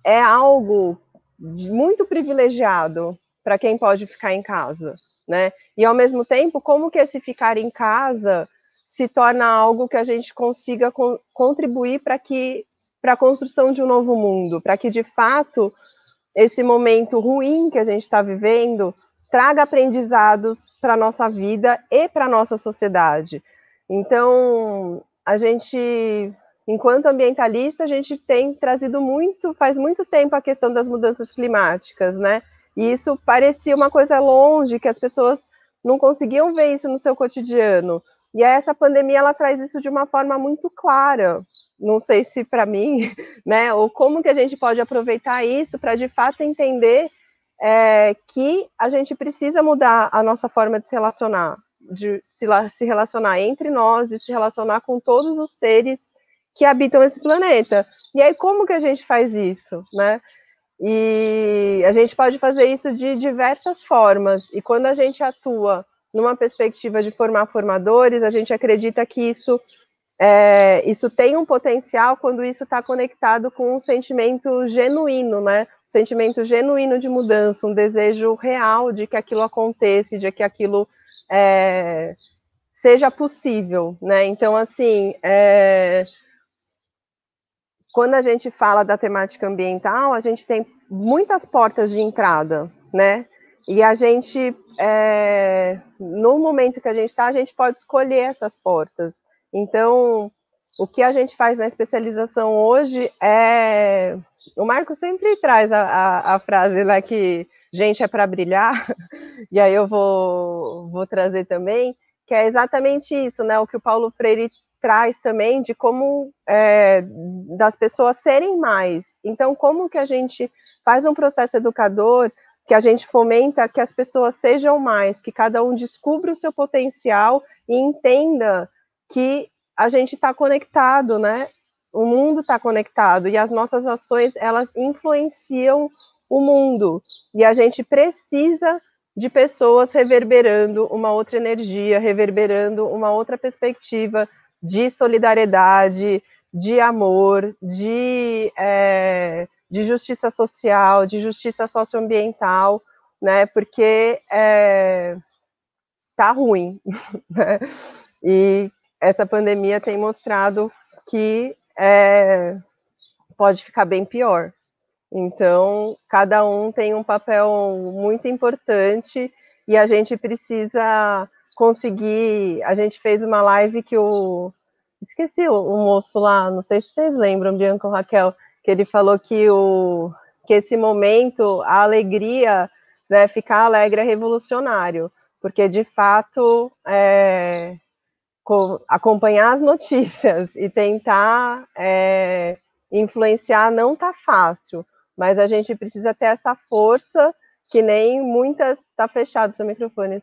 é algo muito privilegiado para quem pode ficar em casa, né? E, ao mesmo tempo, como que esse ficar em casa se torna algo que a gente consiga contribuir para a construção de um novo mundo, para que, de fato, esse momento ruim que a gente está vivendo traga aprendizados para a nossa vida e para a nossa sociedade. Então, a gente enquanto ambientalista, a gente tem trazido faz muito tempo a questão das mudanças climáticas, né? E isso parecia uma coisa longe, que as pessoas não conseguiam ver isso no seu cotidiano. E essa pandemia, ela traz isso de uma forma muito clara. Não sei se para mim, né? Ou como que a gente pode aproveitar isso para, de fato, entender que a gente precisa mudar a nossa forma de se relacionar, de se relacionar entre nós e se relacionar com todos os seres que habitam esse planeta. E aí, como que a gente faz isso, né? E a gente pode fazer isso de diversas formas. E quando a gente atua numa perspectiva de formar formadores, a gente acredita que isso tem um potencial quando isso está conectado com um sentimento genuíno, né? Um sentimento genuíno de mudança, um desejo real de que aquilo aconteça, de que aquilo seja possível, né? Então, assim, quando a gente fala da temática ambiental, a gente tem muitas portas de entrada, né? E a gente, no momento que a gente está, a gente pode escolher essas portas. Então, o que a gente faz na especialização hoje o Marco sempre traz a frase lá que gente é para brilhar, e aí eu vou trazer também, que é exatamente isso, né? O que o Paulo Freire traz também de como das pessoas serem mais. Então, como que a gente faz um processo educador que a gente fomenta que as pessoas sejam mais, que cada um descubra o seu potencial e entenda que a gente está conectado, né? O mundo está conectado e as nossas ações, elas influenciam o mundo. E a gente precisa de pessoas reverberando uma outra energia, reverberando uma outra perspectiva de solidariedade, de amor, de justiça social, de justiça socioambiental, né? Porque tá ruim, né? E essa pandemia tem mostrado que pode ficar bem pior. Então, cada um tem um papel muito importante e a gente precisa conseguir. A gente fez uma live que esqueci o moço lá, não sei se vocês lembram, Bianca ou Raquel, que ele falou que esse momento, a alegria, né, ficar alegre é revolucionário, porque de fato acompanhar as notícias e tentar influenciar não tá fácil, mas a gente precisa ter essa força que nem muitas... Tá fechado seu microfone,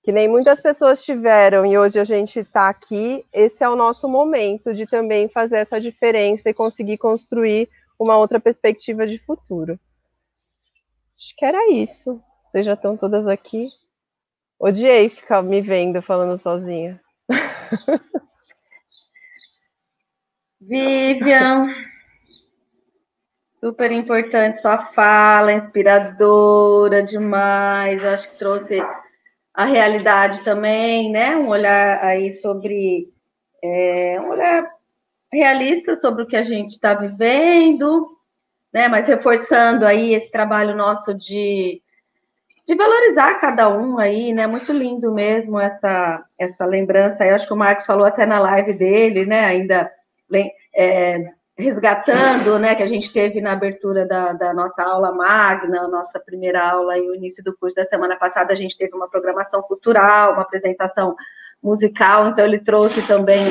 que nem muitas pessoas tiveram, e hoje a gente está aqui. Esse é o nosso momento de também fazer essa diferença e conseguir construir uma outra perspectiva de futuro. Acho que era isso. Vocês já estão todas aqui. Odiei ficar me vendo falando sozinha. Vivian, super importante sua fala, inspiradora demais. Acho que trouxe a realidade também, né? Um olhar aí sobre um olhar realista sobre o que a gente está vivendo, né? Mas reforçando aí esse trabalho nosso de valorizar cada um aí, né? Muito lindo mesmo essa lembrança. Eu acho que o Marcos falou até na live dele, né? Ainda resgatando, né? Que a gente teve na abertura da nossa aula magna, nossa primeira aula e o início do curso da semana passada, a gente teve uma programação cultural, uma apresentação musical, então ele trouxe também,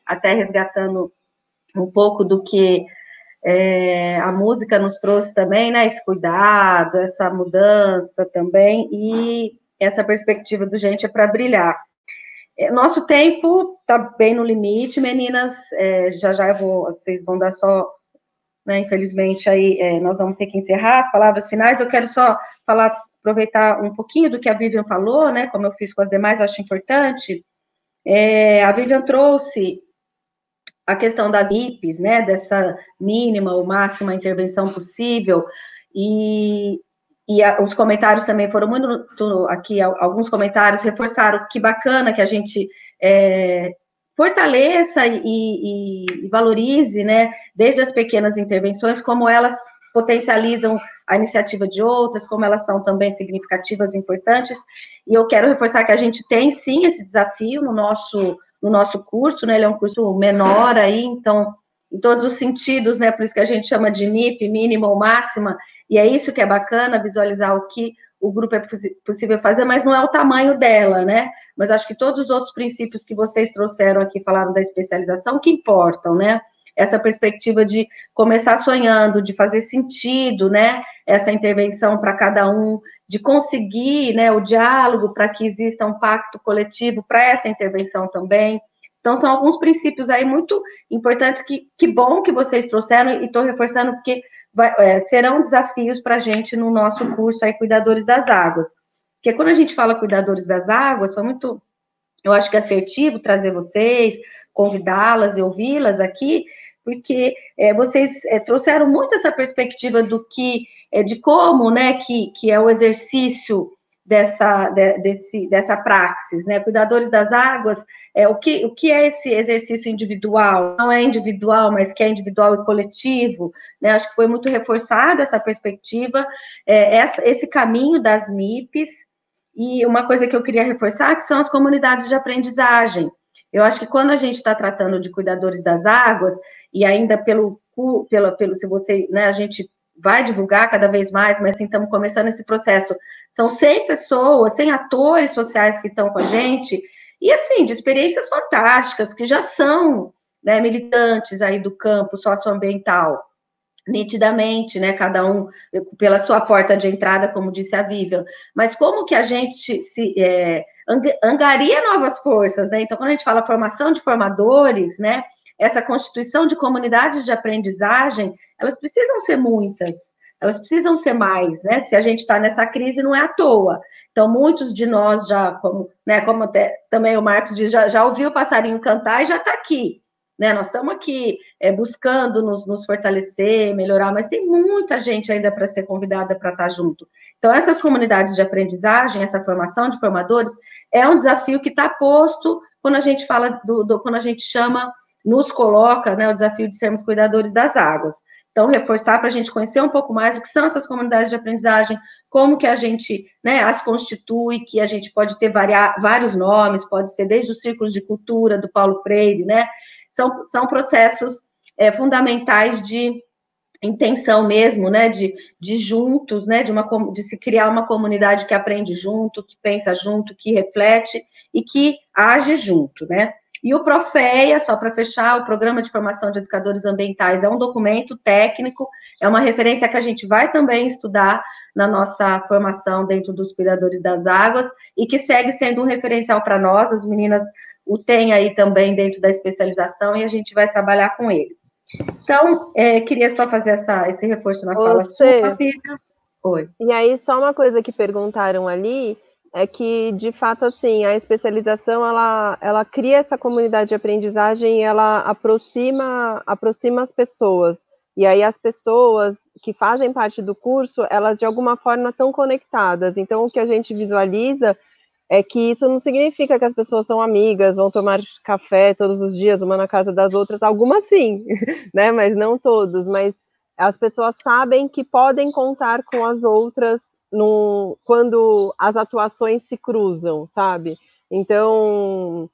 até resgatando um pouco do que a música nos trouxe também, né? Esse cuidado, essa mudança também, e essa perspectiva do gente é para brilhar. Nosso tempo está bem no limite, meninas. Já vocês vão dar só, né? Infelizmente, aí nós vamos ter que encerrar as palavras finais. Eu quero só aproveitar um pouquinho do que a Vivian falou, né? Como eu fiz com as demais, eu acho importante. A Vivian trouxe a questão das IPs, né, dessa mínima ou máxima intervenção possível, e os comentários também foram muito, aqui alguns comentários reforçaram que bacana que a gente fortaleça e valorize, né, desde as pequenas intervenções, como elas potencializam a iniciativa de outras, como elas são também significativas e importantes, e eu quero reforçar que a gente tem, sim, esse desafio no nosso curso, né, ele é um curso menor aí, então em todos os sentidos, né? Por isso que a gente chama de MIP, mínima ou máxima, e é isso que é bacana, visualizar o que o grupo é possível fazer, mas não é o tamanho dela, né? Mas acho que todos os outros princípios que vocês trouxeram aqui, falaram da especialização, que importam, né? Essa perspectiva de começar sonhando, de fazer sentido, né? Essa intervenção para cada um, de conseguir, né, o diálogo para que exista um pacto coletivo para essa intervenção também. Então, são alguns princípios aí muito importantes que bom que vocês trouxeram, e estou reforçando porque serão desafios para a gente no nosso curso aí, Cuidadores das Águas. Porque quando a gente fala Cuidadores das Águas, foi muito, eu acho que assertivo trazer vocês, convidá-las e ouvi-las aqui, porque vocês trouxeram muito essa perspectiva do que, de como, né, que é o exercício dessa praxis, né? Cuidadores das Águas, o que é esse exercício individual? Não é individual, mas que é individual e coletivo, né? Acho que foi muito reforçada essa perspectiva, esse caminho das MIPs, e uma coisa que eu queria reforçar, que são as comunidades de aprendizagem. Eu acho que quando a gente está tratando de Cuidadores das Águas, e ainda se você, né, a gente vai divulgar cada vez mais, mas assim, estamos começando esse processo. São 100 pessoas, 100 atores sociais que estão com a gente, e assim, de experiências fantásticas, que já são, né, militantes aí do campo socioambiental, nitidamente, né, cada um pela sua porta de entrada, como disse a Vivian, mas como que a gente angaria novas forças, né? Então, quando a gente fala formação de formadores, né, essa constituição de comunidades de aprendizagem, elas precisam ser muitas, elas precisam ser mais, né? Se a gente está nessa crise, não é à toa. Então, muitos de nós já, como até também o Marcos diz, já ouviu o passarinho cantar e já está aqui, né? Nós estamos aqui buscando nos fortalecer, melhorar, mas tem muita gente ainda para ser convidada para estar junto. Então, essas comunidades de aprendizagem, essa formação de formadores, é um desafio que está posto quando a gente fala quando a gente chama, nos coloca, né, o desafio de sermos cuidadores das águas. Então, reforçar para a gente conhecer um pouco mais o que são essas comunidades de aprendizagem, como que a gente, né, as constitui, que a gente pode ter vários nomes, pode ser desde os círculos de cultura do Paulo Freire, né? São processos fundamentais de intenção mesmo, né, de juntos, né, de se criar uma comunidade que aprende junto, que pensa junto, que reflete e que age junto, né. E o Profeia, só para fechar, o Programa de Formação de Educadores Ambientais, é um documento técnico, é uma referência que a gente vai também estudar na nossa formação dentro dos Cuidadores das Águas, e que segue sendo um referencial para nós, as meninas o têm aí também dentro da especialização, e a gente vai trabalhar com ele. Então, queria só fazer esse reforço na fala sua, Vivian. Oi. E aí, só uma coisa que perguntaram ali, é que, de fato, assim, a especialização, ela cria essa comunidade de aprendizagem e ela aproxima as pessoas. E aí as pessoas que fazem parte do curso, elas de alguma forma estão conectadas. Então, o que a gente visualiza é que isso não significa que as pessoas são amigas, vão tomar café todos os dias, uma na casa das outras, algumas sim, né? Mas não todos. Mas as pessoas sabem que podem contar com as outras quando as atuações se cruzam, sabe? Então,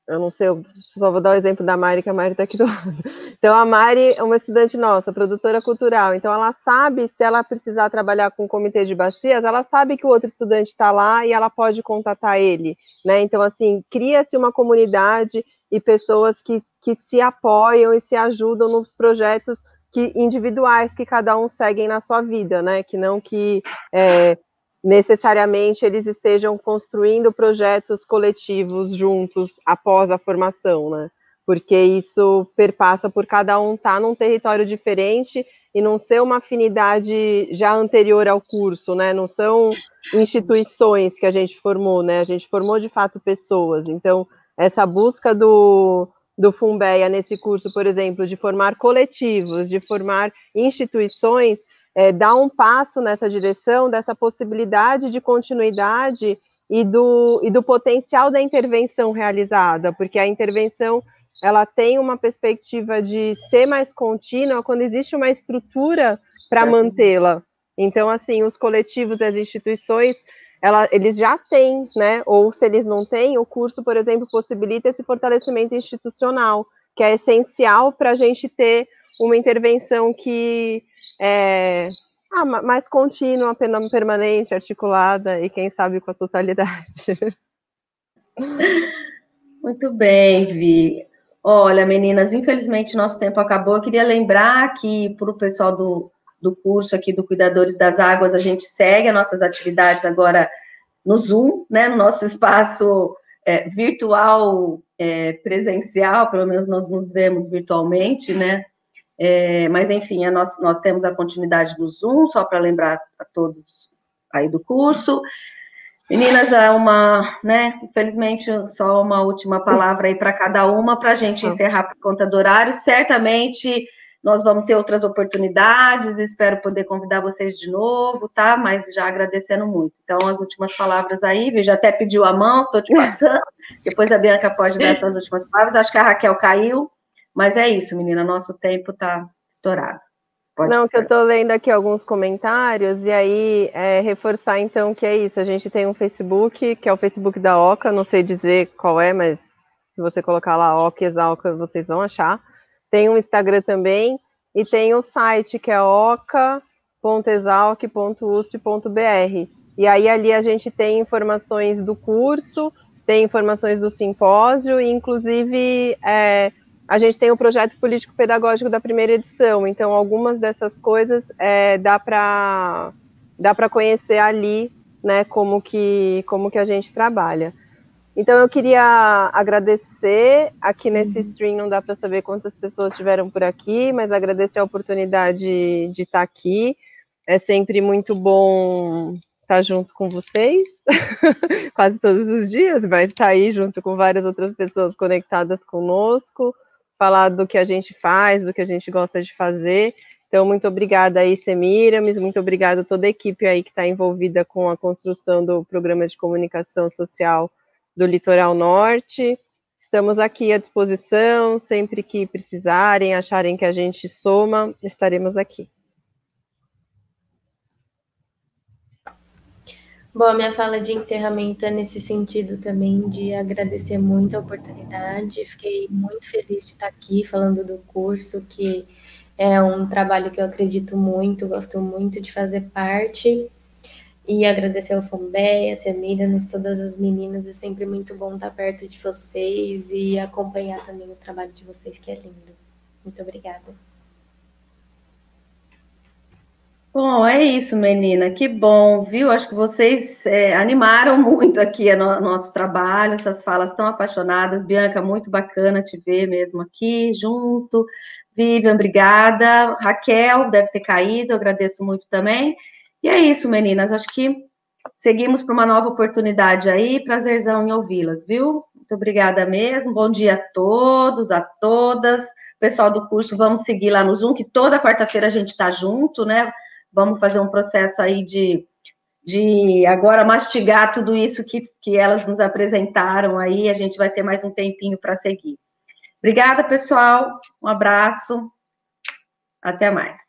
eu não sei, eu só vou dar o exemplo da Mari, que a Mari está aqui do lado. Então, a Mari é uma estudante nossa, produtora cultural, então ela sabe, se ela precisar trabalhar com o comitê de bacias, ela sabe que o outro estudante está lá e ela pode contatar ele, né? Então, assim, cria-se uma comunidade e pessoas que se apoiam e se ajudam nos projetos individuais que cada um segue na sua vida, né? Que não que necessariamente eles estejam construindo projetos coletivos juntos após a formação, né? Porque isso perpassa por cada um estar num território diferente e não ser uma afinidade já anterior ao curso, né? Não são instituições que a gente formou, né? A gente formou, de fato, pessoas. Então, essa busca do Funbeia nesse curso, por exemplo, de formar coletivos, de formar instituições, dá um passo nessa direção, dessa possibilidade de continuidade e do potencial da intervenção realizada, porque a intervenção, ela tem uma perspectiva de ser mais contínua quando existe uma estrutura para mantê-la. Então, assim, os coletivos e as instituições, eles já têm, né? Ou se eles não têm, o curso, por exemplo, possibilita esse fortalecimento institucional. que é essencial para a gente ter uma intervenção que é mais contínua, permanente, articulada e, quem sabe, com a totalidade. Muito bem, Vi. Olha, meninas, infelizmente nosso tempo acabou. Eu queria lembrar que para o pessoal do curso aqui do Cuidadores das Águas, a gente segue as nossas atividades agora no Zoom, né, no nosso espaço virtual, presencial, pelo menos nós nos vemos virtualmente, né? Mas, enfim, nós temos a continuidade do Zoom, só para lembrar a todos aí do curso. Meninas, infelizmente, só uma última palavra aí para cada uma, para a gente encerrar por conta do horário. Certamente nós vamos ter outras oportunidades, espero poder convidar vocês de novo, tá? Mas já agradecendo muito. Então, as últimas palavras aí, já até pediu a mão, estou te passando. Depois a Bianca pode dar suas últimas palavras. Acho que a Raquel caiu, mas é isso, menina, nosso tempo está estourado. Que eu estou lendo aqui alguns comentários, e aí reforçar então que é isso, a gente tem um Facebook, que é o Facebook da OCA, não sei dizer qual é, mas se você colocar lá OCA, Exalca, vocês vão achar. Tem um Instagram também, e tem o site, que é oca.exalc.usp.br. E aí ali a gente tem informações do curso, tem informações do simpósio, e inclusive a gente tem o projeto político-pedagógico da primeira edição, então algumas dessas coisas dá para conhecer ali, né, como que a gente trabalha. Então eu queria agradecer, aqui nesse stream não dá para saber quantas pessoas estiveram por aqui, mas agradecer a oportunidade de estar aqui, é sempre muito bom estar junto com vocês, quase todos os dias, mas estar aí junto com várias outras pessoas conectadas conosco, falar do que a gente faz, do que a gente gosta de fazer. Então, muito obrigada aí, Semiramis, muito obrigada a toda a equipe aí que está envolvida com a construção do Programa de Comunicação Social do Litoral Norte. Estamos aqui à disposição, sempre que precisarem, acharem que a gente soma, estaremos aqui. Bom, a minha fala de encerramento é nesse sentido também, de agradecer muito a oportunidade. Fiquei muito feliz de estar aqui falando do curso, que é um trabalho que eu acredito muito, gosto muito de fazer parte. E agradecer ao Fumbé, a Semiramis, todas as meninas. É sempre muito bom estar perto de vocês e acompanhar também o trabalho de vocês, que é lindo. Muito obrigada. Bom, é isso, menina, que bom, viu? Acho que vocês animaram muito aqui o nosso trabalho, essas falas tão apaixonadas. Bianca, muito bacana te ver mesmo aqui, junto. Vivian, obrigada. Raquel, deve ter caído, eu agradeço muito também. E é isso, meninas, acho que seguimos para uma nova oportunidade aí, prazerzão em ouvi-las, viu? Muito obrigada mesmo, bom dia a todos, a todas. Pessoal do curso, vamos seguir lá no Zoom, que toda quarta-feira a gente está junto, né? Vamos fazer um processo aí de agora mastigar tudo isso que elas nos apresentaram aí, a gente vai ter mais um tempinho para seguir. Obrigada, pessoal, um abraço, até mais.